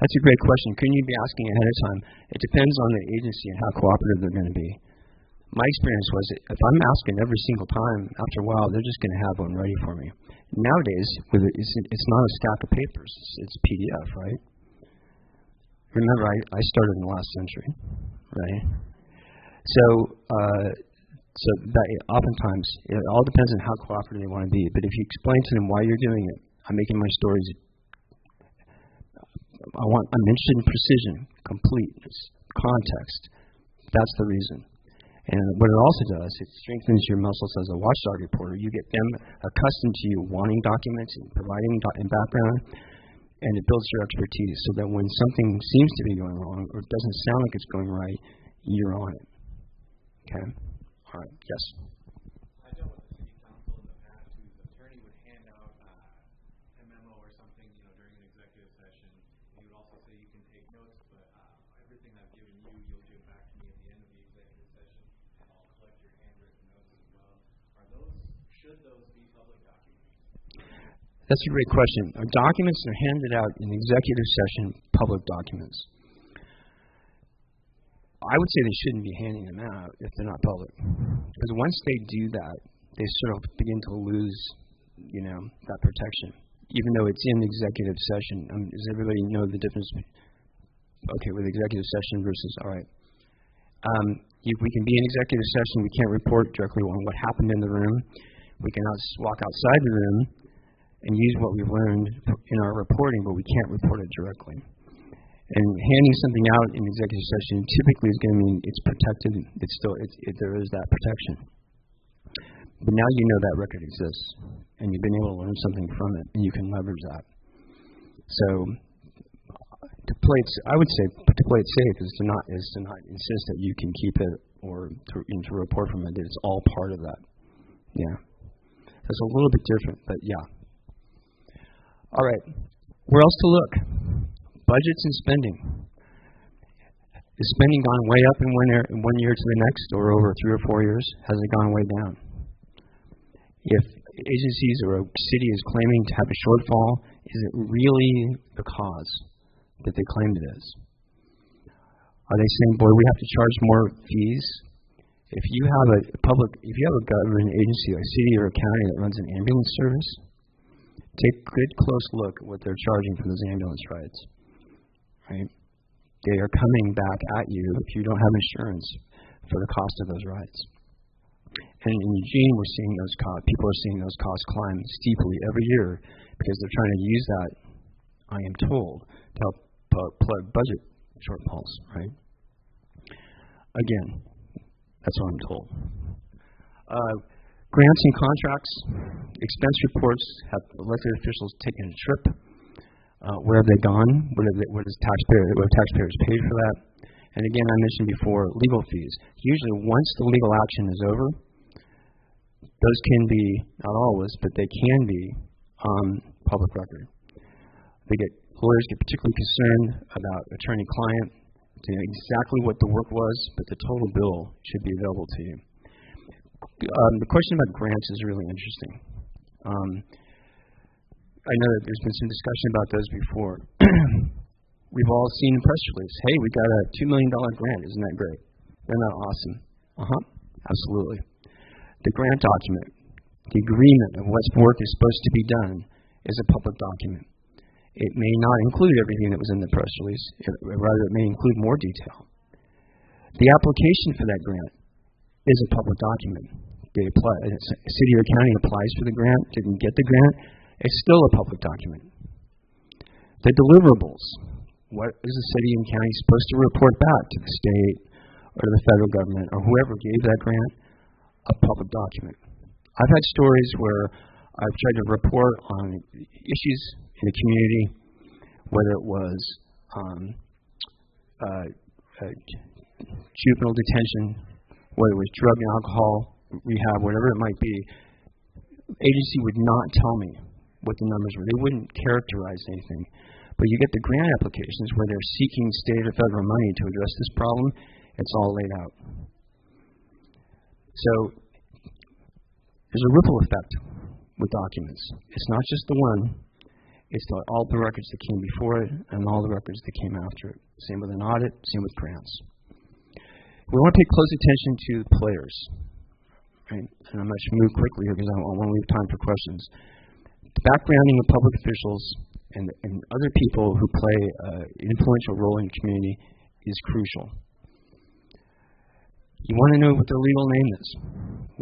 A: That's a great question. Couldn't you be asking ahead of time? It depends on the agency and how cooperative they're going to be. My experience was if I'm asking every single time, after a while, they're just going to have one ready for me. Nowadays, it's not a stack of papers. It's PDF, right? Remember, I started in the last century, right? So that oftentimes, it all depends on how cooperative they want to be. But if you explain to them why you're doing it, I'm making my stories. I'm interested in precision, completeness, context. That's the reason. And what it also does, it strengthens your muscles as a watchdog reporter. You get them accustomed to you wanting documents and providing background, and it builds your expertise so that when something seems to be going wrong or it doesn't sound like it's going right, you're on it. Okay? All right. Yes?
C: I dealt with the city council in the past whose attorney would hand out a memo or something, during an executive session. He would also say you can take notes, but everything I've given you, you'll give back to me at the end of the executive session, and I'll collect your handwritten notes as well. Should those be public documents?
A: That's a great question. Documents are handed out in executive session, public documents. I would say they shouldn't be handing them out if they're not public. Because once they do that, they sort of begin to lose, that protection. Even though it's in executive session. Does everybody know the difference? Okay, with executive session versus, all right. We can be in executive session. We can't report directly on what happened in the room. We can walk outside the room and use what we've learned in our reporting, but we can't report it directly. And handing something out in executive session typically is going to mean it's protected. There is that protection. But now you know that record exists, and you've been able to learn something from it, and you can leverage that. So I would say to play it safe is to not insist that you can keep it or to report from it. That it's all part of that. Yeah, that's a little bit different, but yeah. All right, where else to look? Budgets and spending. Is spending gone way up in one year to the next, or over 3 or 4 years? Has it gone way down? If agencies or a city is claiming to have a shortfall, is it really the cause that they claim it is? Are they saying, boy, we have to charge more fees? If you have a government agency, a city or a county that runs an ambulance service, take a good close look at what they're charging for those ambulance rides. Right? They are coming back at you if you don't have insurance for the cost of those rides. And in Eugene, we're seeing people are seeing those costs climb steeply every year because they're trying to use that, I am told, to help plug budget shortfalls, right? Again, that's what I'm told. Grants and contracts, expense reports have elected officials taken a trip. Where have they gone? What have taxpayers paid for that? And again, I mentioned before, legal fees. Usually once the legal action is over, those can be, not always, but they can be public record. Lawyers get particularly concerned about attorney-client, to know exactly what the work was, but the total bill should be available to you. The question about grants is really interesting. I know that there's been some discussion about those before. We've all seen the press release. Hey, we got a $2 million grant. Isn't that great? Isn't that awesome? Absolutely. The grant document, the agreement of what work is supposed to be done, is a public document. It may not include everything that was in the press release. Rather, it may include more detail. The application for that grant is a public document. A city or county applies for the grant, didn't get the grant, it's still a public document. The deliverables, what is the city and county supposed to report back to the state or to the federal government or whoever gave that grant? A public document. I've had stories where I've tried to report on issues in the community, whether it was juvenile detention, whether it was drug and alcohol rehab, whatever it might be. agency would not tell me what the numbers were. They wouldn't characterize anything. But you get the grant applications where they're seeking state or federal money to address this problem. It's all laid out. So there's a ripple effect with documents. It's not just the one. It's all the records that came before it and all the records that came after it. Same with an audit, same with grants. We want to pay close attention to the players. Right? And I'm going to move quickly here because I want to leave time for questions. The backgrounding of public officials and other people who play an influential role in the community is crucial. You want to know what their legal name is.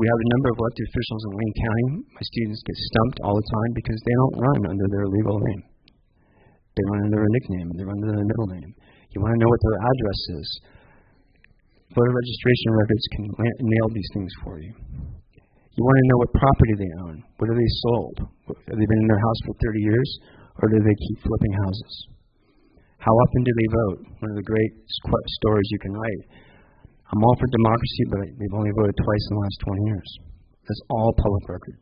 A: We have a number of elected officials in Wayne County. My students get stumped all the time because they don't run under their legal name. They run under a nickname. They run under their middle name. You want to know what their address is. Voter registration records can nail these things for you. You want to know what property they own. What have they sold? Have they been in their house for 30 years? Or do they keep flipping houses? How often do they vote? One of the great stories you can write. I'm all for democracy, but they've only voted twice in the last 20 years. That's all public record.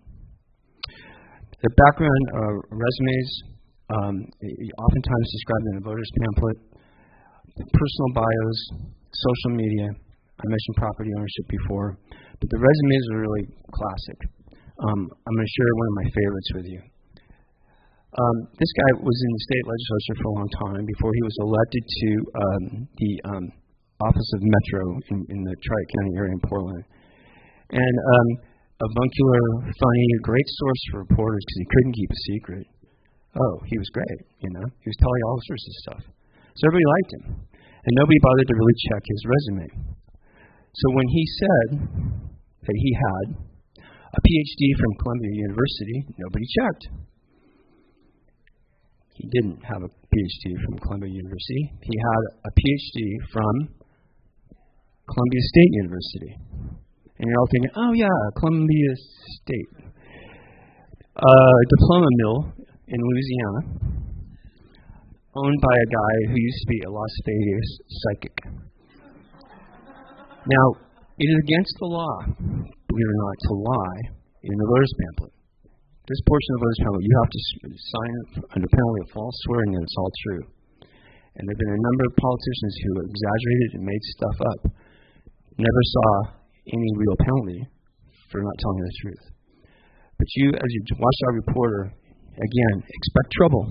A: The background resumes, oftentimes described in a voter's pamphlet, personal bios, social media. I mentioned property ownership before, but the resumes are really classic. I'm going to share one of my favorites with you. This guy was in the state legislature for a long time before he was elected to the Office of Metro in the Tri-County area in Portland. And avuncular, funny, a great source for reporters because he couldn't keep a secret. Oh, he was great, you know. He was telling all sorts of stuff. So everybody liked him. And nobody bothered to really check his resume. So when he said that he had a PhD from Columbia University, nobody checked. He didn't have a PhD from Columbia University. He had a PhD from Columbia State University. And you're all thinking, oh yeah, Columbia State. Diploma mill in Louisiana, owned by a guy who used to be a Las Vegas psychic. Now, it is against the law, believe it or not, to lie in the voter's pamphlet. This portion of the voter's pamphlet, you have to sign it under penalty of false swearing that it's all true. And there have been a number of politicians who exaggerated and made stuff up. Never saw any real penalty for not telling the truth. But you, as a Watchdog reporter, again, expect trouble.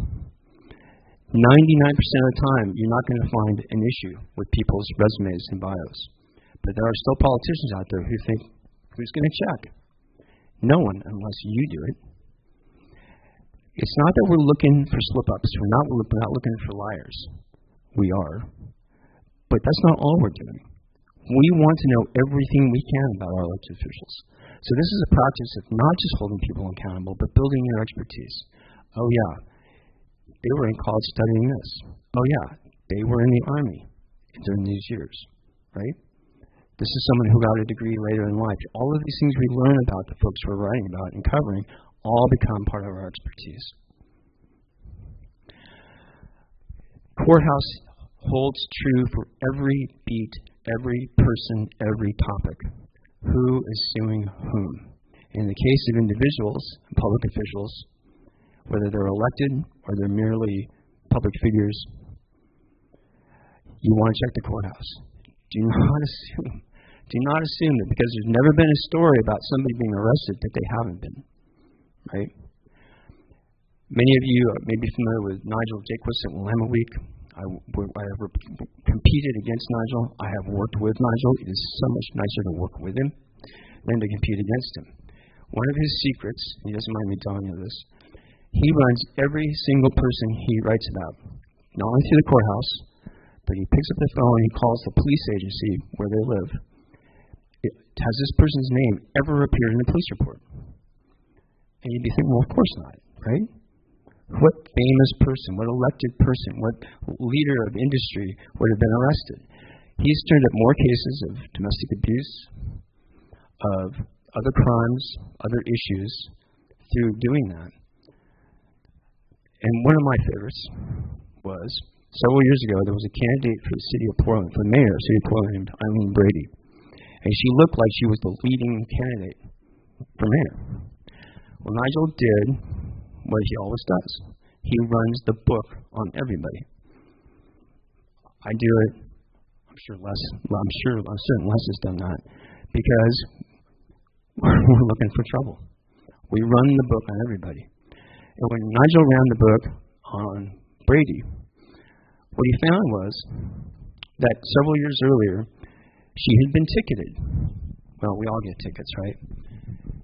A: 99% of the time, you're not going to find an issue with people's resumes and bios. But there are still politicians out there who think, who's going to check? No one, unless you do it. It's not that we're looking for slip-ups. We're not looking for liars. We are. But that's not all we're doing. We want to know everything we can about our elected officials. So this is a practice of not just holding people accountable, but building their expertise. Oh yeah, they were in college studying this. Oh yeah, they were in the Army during these years, right? This is someone who got a degree later in life. All of these things we learn about, the folks we're writing about and covering, all become part of our expertise. Courthouse holds true for every beat, every person, every topic. Who is suing whom? In the case of individuals, public officials, whether they're elected or they're merely public figures, you want to check the courthouse. Do not assume. Do not assume that because there's never been a story about somebody being arrested that they haven't been. Right? Many of you may be familiar with Nigel Jaquist at Willamette Week. I have competed against Nigel. I have worked with Nigel. It is so much nicer to work with him than to compete against him. One of his secrets, he doesn't mind me telling you this, he runs every single person he writes about, not only through the courthouse, but he picks up the phone and he calls the police agency where they live. Has this person's name ever appeared in a police report? And you'd be thinking, well, of course not, right? What famous person, what elected person, what leader of industry would have been arrested? He's turned up more cases of domestic abuse, of other crimes, other issues, through doing that. And one of my favorites was, several years ago, there was a candidate for the city of Portland, for the mayor of the city of Portland, named Eileen Brady. And she looked like she was the leading candidate for mayor. Well, Nigel did what he always does. He runs the book on everybody. I do it. I'm certain Les has done that because we're looking for trouble. We run the book on everybody. And when Nigel ran the book on Brady, what he found was that several years earlier, she had been ticketed. Well, we all get tickets, right?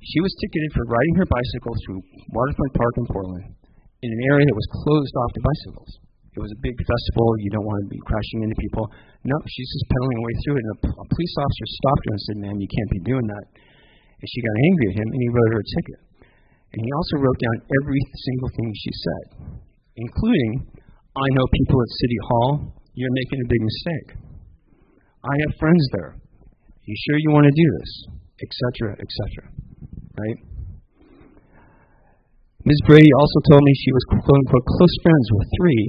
A: She was ticketed for riding her bicycle through Waterfront Park in Portland in an area that was closed off to bicycles. It was a big festival. You don't want to be crashing into people. No, she's just pedaling her way through it, and a police officer stopped her and said, "Ma'am, you can't be doing that." And she got angry at him, and he wrote her a ticket. And he also wrote down every single thing she said, including, "I know people at City Hall. You're making a big mistake. I have friends there. You sure you want to do this?" Etc., etc. Right? Ms. Brady also told me she was quote-unquote close friends with three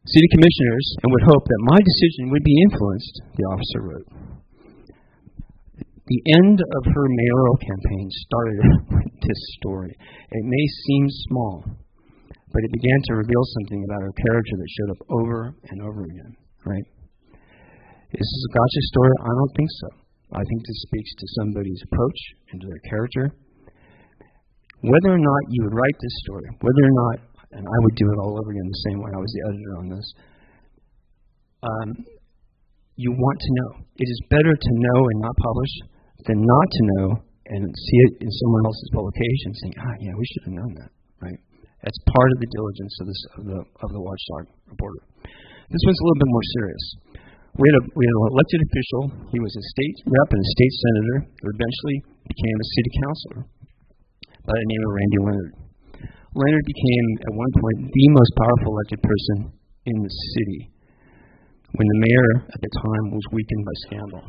A: city commissioners and would hope that my decision would be influenced, the officer wrote. The end of her mayoral campaign started with this story. It may seem small, but it began to reveal something about her character that showed up over and over again, right? Is this a gotcha story? I don't think so. I think this speaks to somebody's approach and to their character. Whether or not you would write this story, whether or not, and I would do it all over again the same way, I was the editor on this, you want to know. It is better to know and not publish than not to know and see it in someone else's publication saying, yeah, we should have known that, right? That's part of the diligence of the Watchdog reporter. This one's a little bit more serious. We had an elected official. He was a state rep and a state senator who eventually became a city councilor by the name of Randy Leonard. Leonard became, at one point, the most powerful elected person in the city when the mayor at the time was weakened by scandal.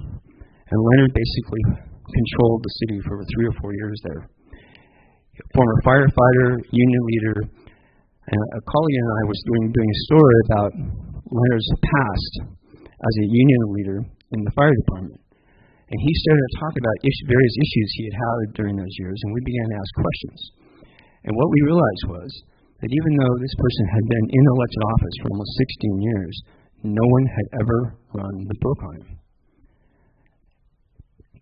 A: And Leonard basically controlled the city for over 3 or 4 years there. Former firefighter, union leader, and a colleague and I was doing a story about Leonard's past as a union leader in the fire department. And he started to talk about various issues he had had during those years, and we began to ask questions. And what we realized was that even though this person had been in elected office for almost 16 years, no one had ever run the book on him.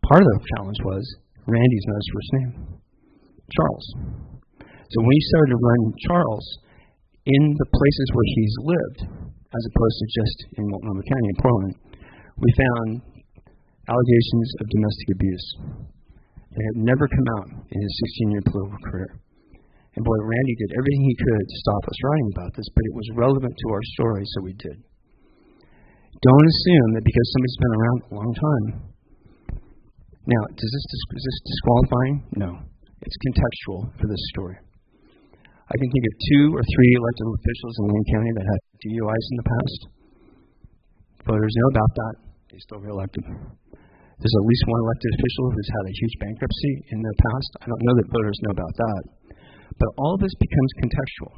A: Part of the challenge was Randy's not his first name, Charles. So when he started to run Charles in the places where he's lived, as opposed to just in Multnomah County in Portland, we found allegations of domestic abuse. They had never come out in his 16-year political career. And boy, Randy did everything he could to stop us writing about this, but it was relevant to our story, so we did. Don't assume that because somebody's been around a long time. Now, is this disqualifying? No. It's contextual for this story. I can think of 2 or 3 elected officials in Wayne County that had DUIs in the past. Voters know about that. They still re-elected. There's at least one elected official who's had a huge bankruptcy in the past. I don't know that voters know about that. But all of this becomes contextual.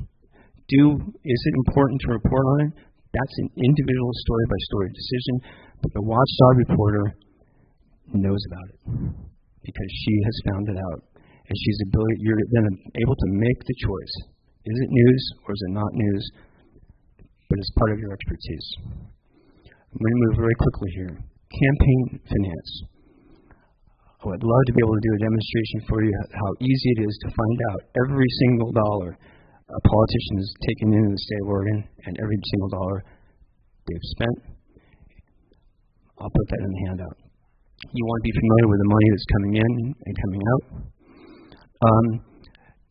A: Is it important to report on it? That's an individual story-by-story decision. But the Watchdog reporter knows about it because she has found it out. And you're then able to make the choice. Is it news or is it not news? But it's part of your expertise. I'm going to move very quickly here. Campaign finance. I would love to be able to do a demonstration for you how easy it is to find out every single dollar a politician has taken into the state of Oregon and every single dollar they've spent. I'll put that in the handout. You want to be familiar with the money that's coming in and coming out.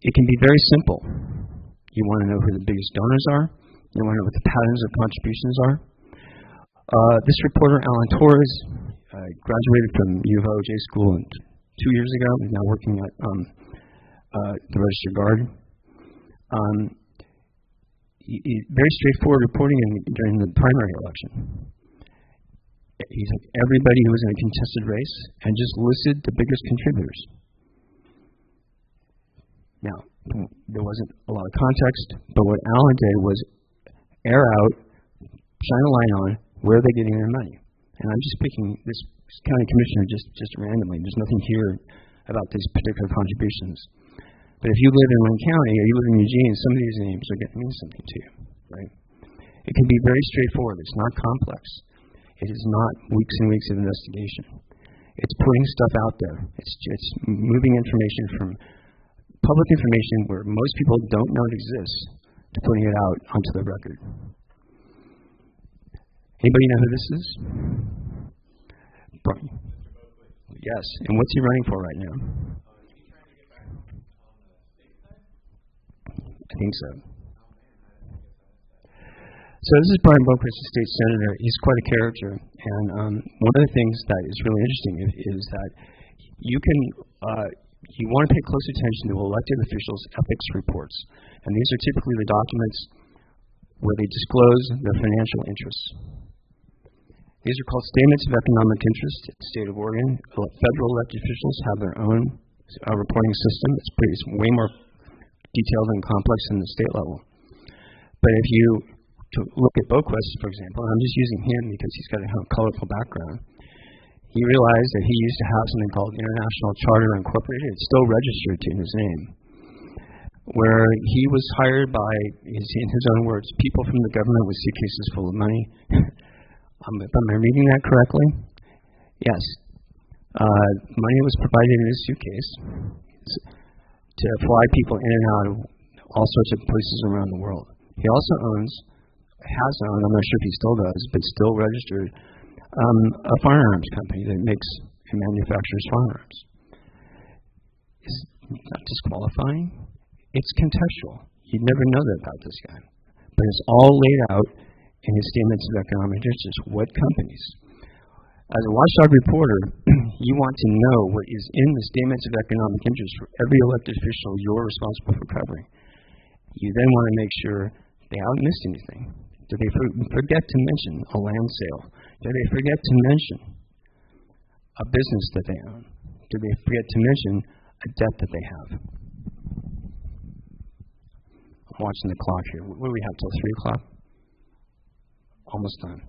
A: It can be very simple. You want to know who the biggest donors are. You want to know what the patterns of contributions are. This reporter, Alan Torres, graduated from U of O J School 2 years ago. He's now working at the Register Guard. Very straightforward reporting during the primary election. He took everybody who was in a contested race and just listed the biggest contributors. Now, there wasn't a lot of context, but what Alan did was air out, shine a light on where they're getting their money. And I'm just picking this county commissioner just randomly. There's nothing here about these particular contributions. But if you live in Lynn County or you live in Eugene, some of these names are going to mean something to you, right? It can be very straightforward. It's not complex. It is not weeks and weeks of investigation. It's putting stuff out there. It's moving information from public information where most people don't know it exists to putting it out onto the record. Anybody know who this is? Brian. Yes. And what's he running for right now? I think so. So this is Brian Boquist, the state senator. He's quite a character, and one of the things that is really interesting is that you want to pay close attention to elected officials' ethics reports, and these are typically the documents where they disclose their financial interests. These are called statements of economic interest in the state of Oregon. Federal elected officials have their own reporting system. It's way more detailed and complex than the state level. But if you look at Boquist, for example, and I'm just using him because he's got a colorful background, he realized that he used to have something called International Charter Incorporated. It's still registered to his name, where he was hired by, in his own words, people from the government with suitcases full of money. Am I reading that correctly? Yes. Money was provided in his suitcase to fly people in and out of all sorts of places around the world. He also has owned, I'm not sure if he still does, but still registered, a firearms company that makes and manufactures firearms. It's not disqualifying. It's contextual. You'd never know that about this guy. But it's all laid out in his statements of economic interest. What companies? As a Watchdog reporter, you want to know what is in the statements of economic interest for every elected official you're responsible for covering. You then want to make sure they haven't missed anything. Did they forget to mention a land sale? Did they forget to mention a business that they own? Did they forget to mention a debt that they have? I'm watching the clock here. What do we have till 3 o'clock? Almost done.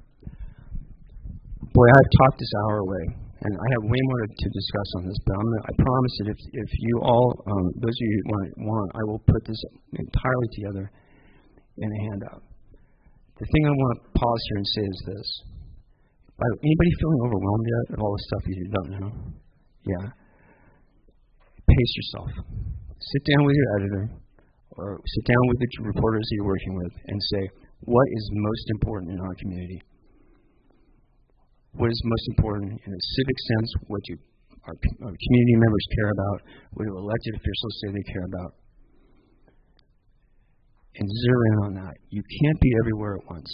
A: Boy, I've talked this hour away, and I have way more to discuss on this, but I promise that if you all, those of you who want, I will put this entirely together in a handout. The thing I want to pause here and say is this. Anybody feeling overwhelmed yet of all the stuff you don't know? Yeah. Pace yourself. Sit down with your editor, or sit down with the reporters that you're working with, and say, what is most important in our community? What is most important in a civic sense? What do our community members care about? What do elected officials say they care about? And zero in on that. You can't be everywhere at once.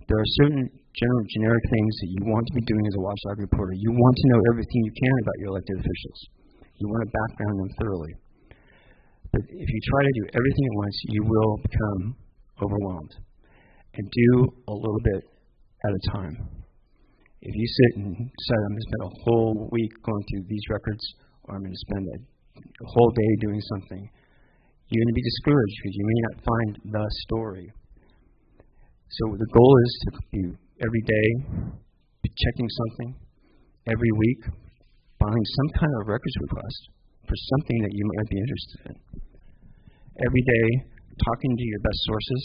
A: There are certain generic things that you want to be doing as a Watchdog reporter. You want to know everything you can about your elected officials. You want to background them thoroughly. But if you try to do everything at once, you will become overwhelmed. And do a little bit at a time. If you sit and say, I'm going to spend a whole week going through these records, or I'm going to spend a whole day doing something, you're going to be discouraged because you may not find the story. So the goal is to be every day checking something, every week filing some kind of records request for something that you might be interested in. Every day talking to your best sources,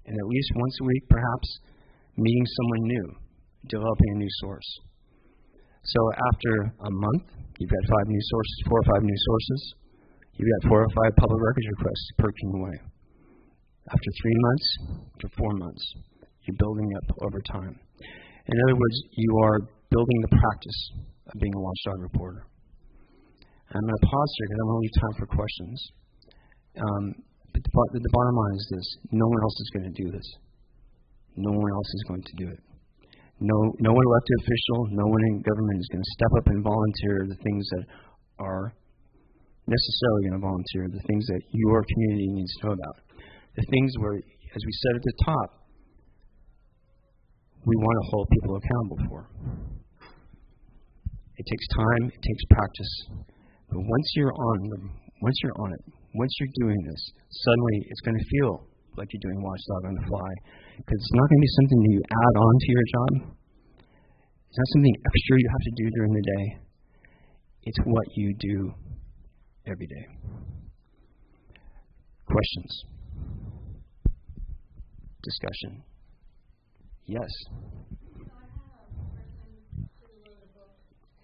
A: and at least once a week perhaps meeting someone new, developing a new source. So after a month, you've got 4 or 5 new sources. You've got 4 or 5 public records requests perking away. After 3 months to 4 months, you're building up over time. In other words, you are building the practice of being a Watchdog reporter. And I'm going to pause here because I want to leave time for questions. But the bottom line is this: no one else is going to do this. No one else is going to do it. No one elected official, no one in government is going to step up and volunteer the things that are necessarily going to volunteer, the things that your community needs to know about. The things where, as we said at the top, we want to hold people accountable for. It takes time, it takes practice. But once you're on it, once you're doing this, suddenly it's going to feel like you're doing Watchdog on the fly. Because it's not going to be something that you add on to your job. It's not something extra you have to do during the day. It's what you do every day. Questions? Discussion? Yes.
B: So I have a person who wrote a book,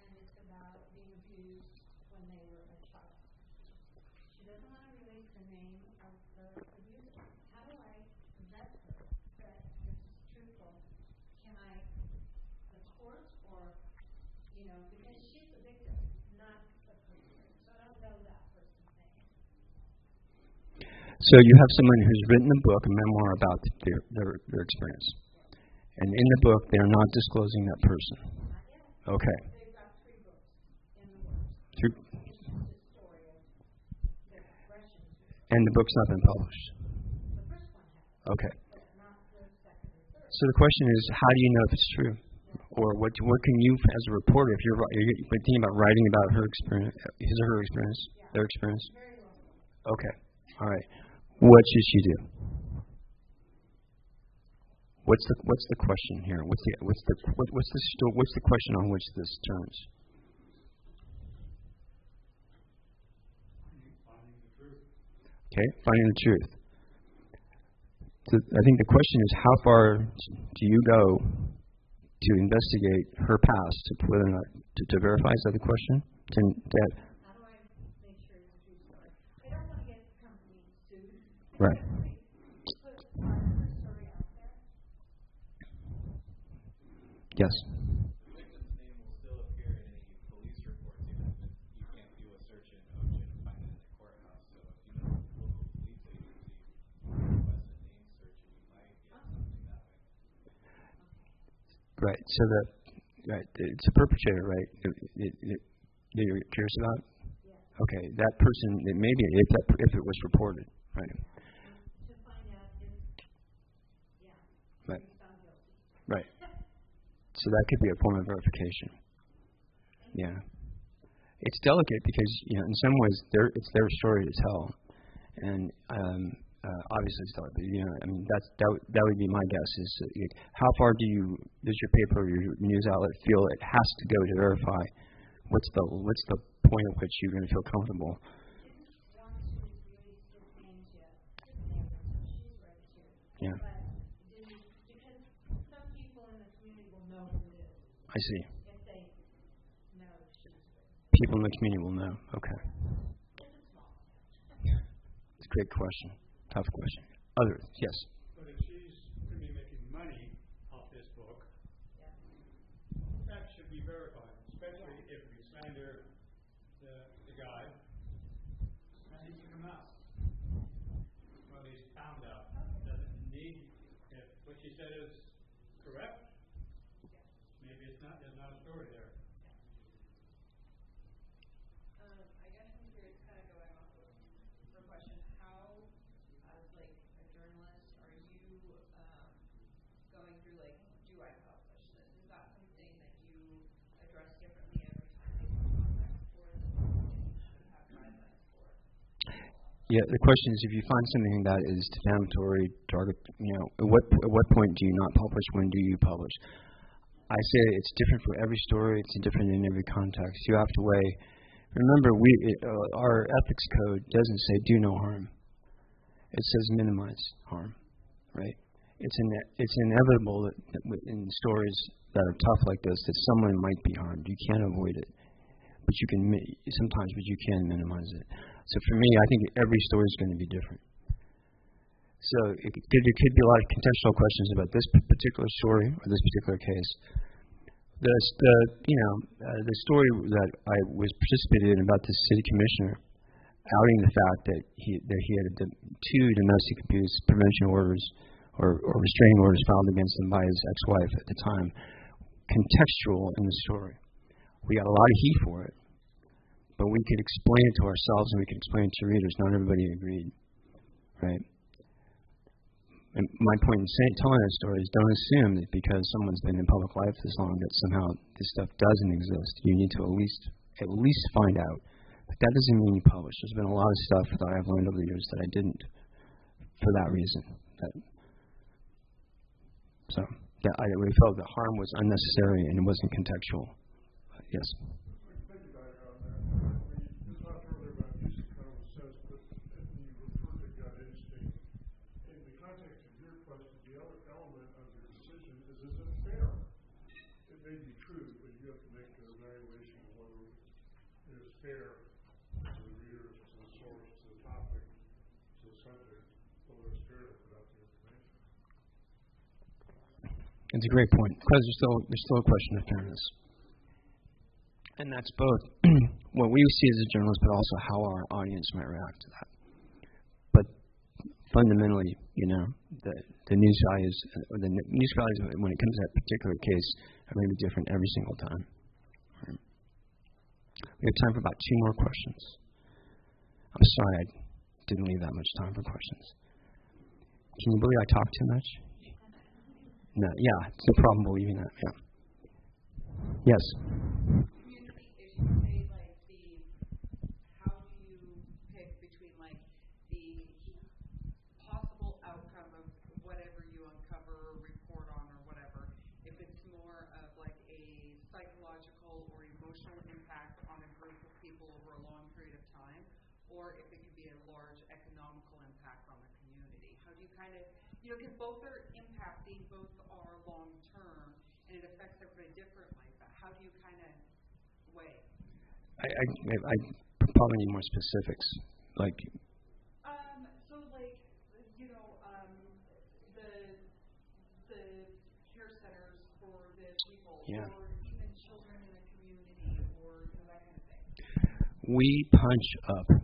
B: and it's about being abused when they were a child. She doesn't want to release the name of her abuser. How do I vet her that this is truthful? Can I, the court, or, because she's the victim, not the perpetrator. So I don't know that person's name.
A: So you have someone who's written a book, a memoir about their experience. And in the book, they're not disclosing that person. Okay.
B: They've got 3 books in the works.
A: Through,
B: It's just the story of their progression.
A: and the book's not been published.
B: The first one has,
A: Okay.
B: but not the second or third.
A: So the question is, how do you know if it's true? Or what can you, as a reporter, if you're thinking about writing about her experience, his or her experience, their experience?
B: Very well.
A: Okay. All right. What should she do? What's the question here? What's the question on which this turns?
D: Finding the truth.
A: Okay, finding the truth. I think the question is, how far do you go to investigate her past to whether or not to verify? Is that the question?
B: How do I make sure it's a true story? I don't want to get the company sued.
A: Right.
B: Put part of her story out there.
A: Yes.
C: The victim's name will still appear in any police reports, even if you can't do a search in OJ and find it in the courthouse. So if you know the local police agency request a name search, you might get something that way.
A: Right. So it's a perpetrator, right? That you're curious about?
B: Yeah.
A: Okay. That person, maybe if it was reported, right?
B: To find out if,
A: Right.
B: he's found guilty.
A: Right. So that could be a form of verification. Yeah. It's delicate because, in some ways, it's their story to tell, and obviously it's delicate. That would be my guess. Is how far does your paper or your news outlet feel it has to go to verify? What's the point at which you're going to feel comfortable?
B: Want to release his names yet. His name, she's right here.
A: Yeah.
B: But because some people in the community will know who it is
A: I see.
B: if they know she's with.
A: People in the community will know. Okay.
B: It's a small.
A: It's a great question. Tough question. Others, yes.
D: But if she's going to be making money off this book, that should be verified, especially if we slander the guy and he can come out. Well, he's found out. Doesn't need, if what she said is correct, maybe it's not, there's not a story there.
B: I guess I'm curious, kind of going off of her question, how, as like a journalist, are you going through like, do I publish this? Is that something that you address differently every time you come contact, or is it something that you should have guidelines for?
A: Yeah, the question is, if you find something that is defamatory, at what point do you not publish? When do you publish? I say it's different for every story. It's different in every context. You have to weigh. Remember, our ethics code doesn't say do no harm. It says minimize harm, right? It's inevitable that in stories that are tough like this that someone might be harmed. You can't avoid it, but you can can minimize it. So for me, I think every story is going to be different. So there could be a lot of contextual questions about this particular story or this particular case. The story that I was participating in about the city commissioner outing the fact that he had 2 domestic abuse prevention orders or restraining orders filed against him by his ex-wife at the time, contextual in the story. We got a lot of heat for it, but we could explain it to ourselves and we could explain it to readers. Not everybody agreed, right? And my point in telling that story is don't assume that because someone's been in public life this long that somehow this stuff doesn't exist. You need to at least find out. But that doesn't mean you publish. There's been a lot of stuff that I've learned over the years that I didn't for that reason. We felt that harm was unnecessary and it wasn't contextual. Yes.
D: Think about it on that. You talked earlier about using common sense, but when you refer to gun
E: fair to the readers, to the source, to the topic, to the subject, whether it's fair to put out the information.
A: It's a great point, because there's still a question of fairness. And that's both what we see as a journalist, but also how our audience might react to that. But fundamentally, the news values, when it comes to that particular case, are going to be different every single time. Right. We have time for about 2 more questions. I'm sorry I didn't leave that much time for questions. Can you believe I talk too much? No, yeah, it's no problem believing that. Yeah. Yes.
F: Or if it could be a large economical impact on the community. How do you kind of, because both are impacting, both are long term, and it affects everybody differently, but how do you kind of weigh?
A: I probably need more specifics. Like,
F: the care centers for the people,
A: yeah.
F: Or even children in the community, or that kind of thing.
A: We punch up.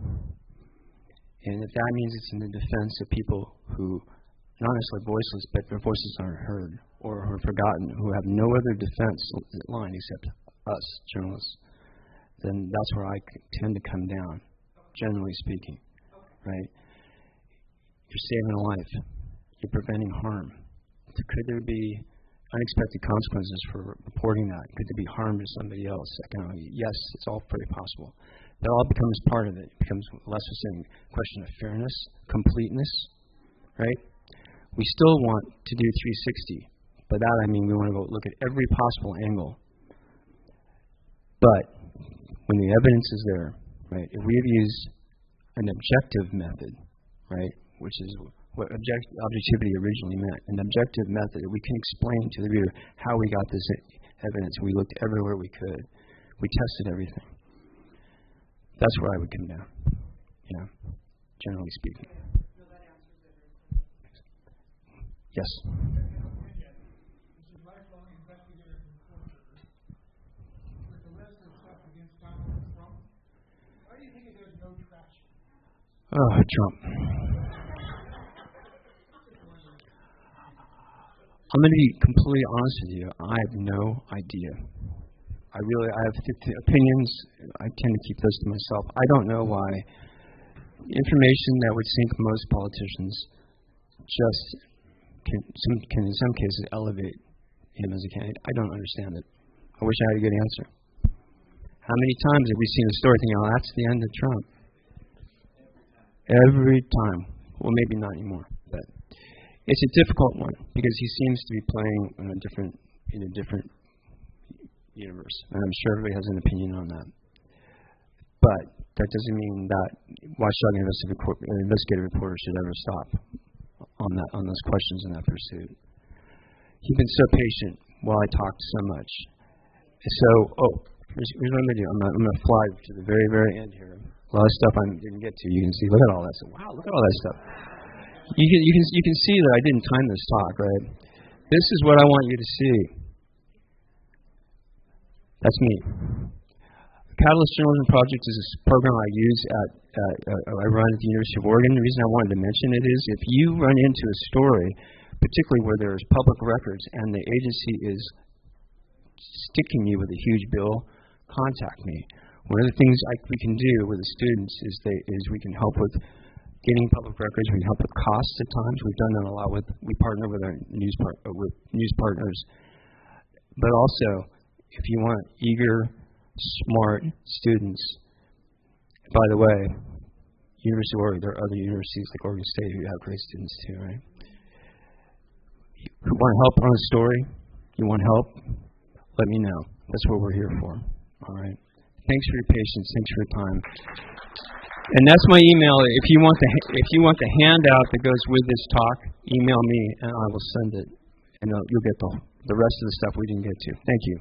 A: And if that means it's in the defense of people who, not necessarily voiceless, but their voices aren't heard or are forgotten, who have no other defense line except us, journalists, then that's where I tend to come down, generally speaking. Right? You're saving a life. You're preventing harm. Could there be unexpected consequences for reporting that? Could there be harm to somebody else? Yes, it's all very possible. That all becomes part of it. It becomes less of a question of fairness, completeness, right? We still want to do 360. By that I mean we want to go look at every possible angle. But when the evidence is there, right, if we have used an objective method, right, which is what objectivity originally meant, an objective method that we can explain to the reader how we got this evidence. We looked everywhere we could. We tested everything. That's where I would come down, generally speaking. Yes? Oh, Trump. I'm going to be completely honest with you. I have no idea. I have opinions. I tend to keep those to myself. I don't know why information that would sink most politicians just can in some cases elevate him as a candidate. I don't understand it. I wish I had a good answer. How many times have we seen a story thinking, that's the end of Trump? Every time. Well, maybe not anymore, but it's a difficult one because he seems to be playing in a different universe, and I'm sure everybody has an opinion on that. But that doesn't mean that Watchdog investigative reporter should ever stop on those questions and that pursuit. He's been so patient while I talked so much. So, here's what I'm going to do. I'm going to fly to the very, very end here. A lot of stuff I didn't get to. You can see. Look at all that stuff. Wow, look at all that stuff. You can see that I didn't time this talk, right? This is what I want you to see. That's me. Catalyst Journalism Project is a program I use I run at the University of Oregon. The reason I wanted to mention it is if you run into a story, particularly where there's public records and the agency is sticking you with a huge bill, contact me. One of the things we can do with the students is we can help with getting public records. We can help with costs at times. We've done that a lot we partner with our news partners. But also, if you want eager, smart students, by the way, University of Oregon, there are other universities like Oregon State who have great students too, right? Who want help on a story? You want help? Let me know. That's what we're here for. All right. Thanks for your patience. Thanks for your time. And that's my email. If you want the handout that goes with this talk, email me and I will send it, and you'll get the rest of the stuff we didn't get to. Thank you.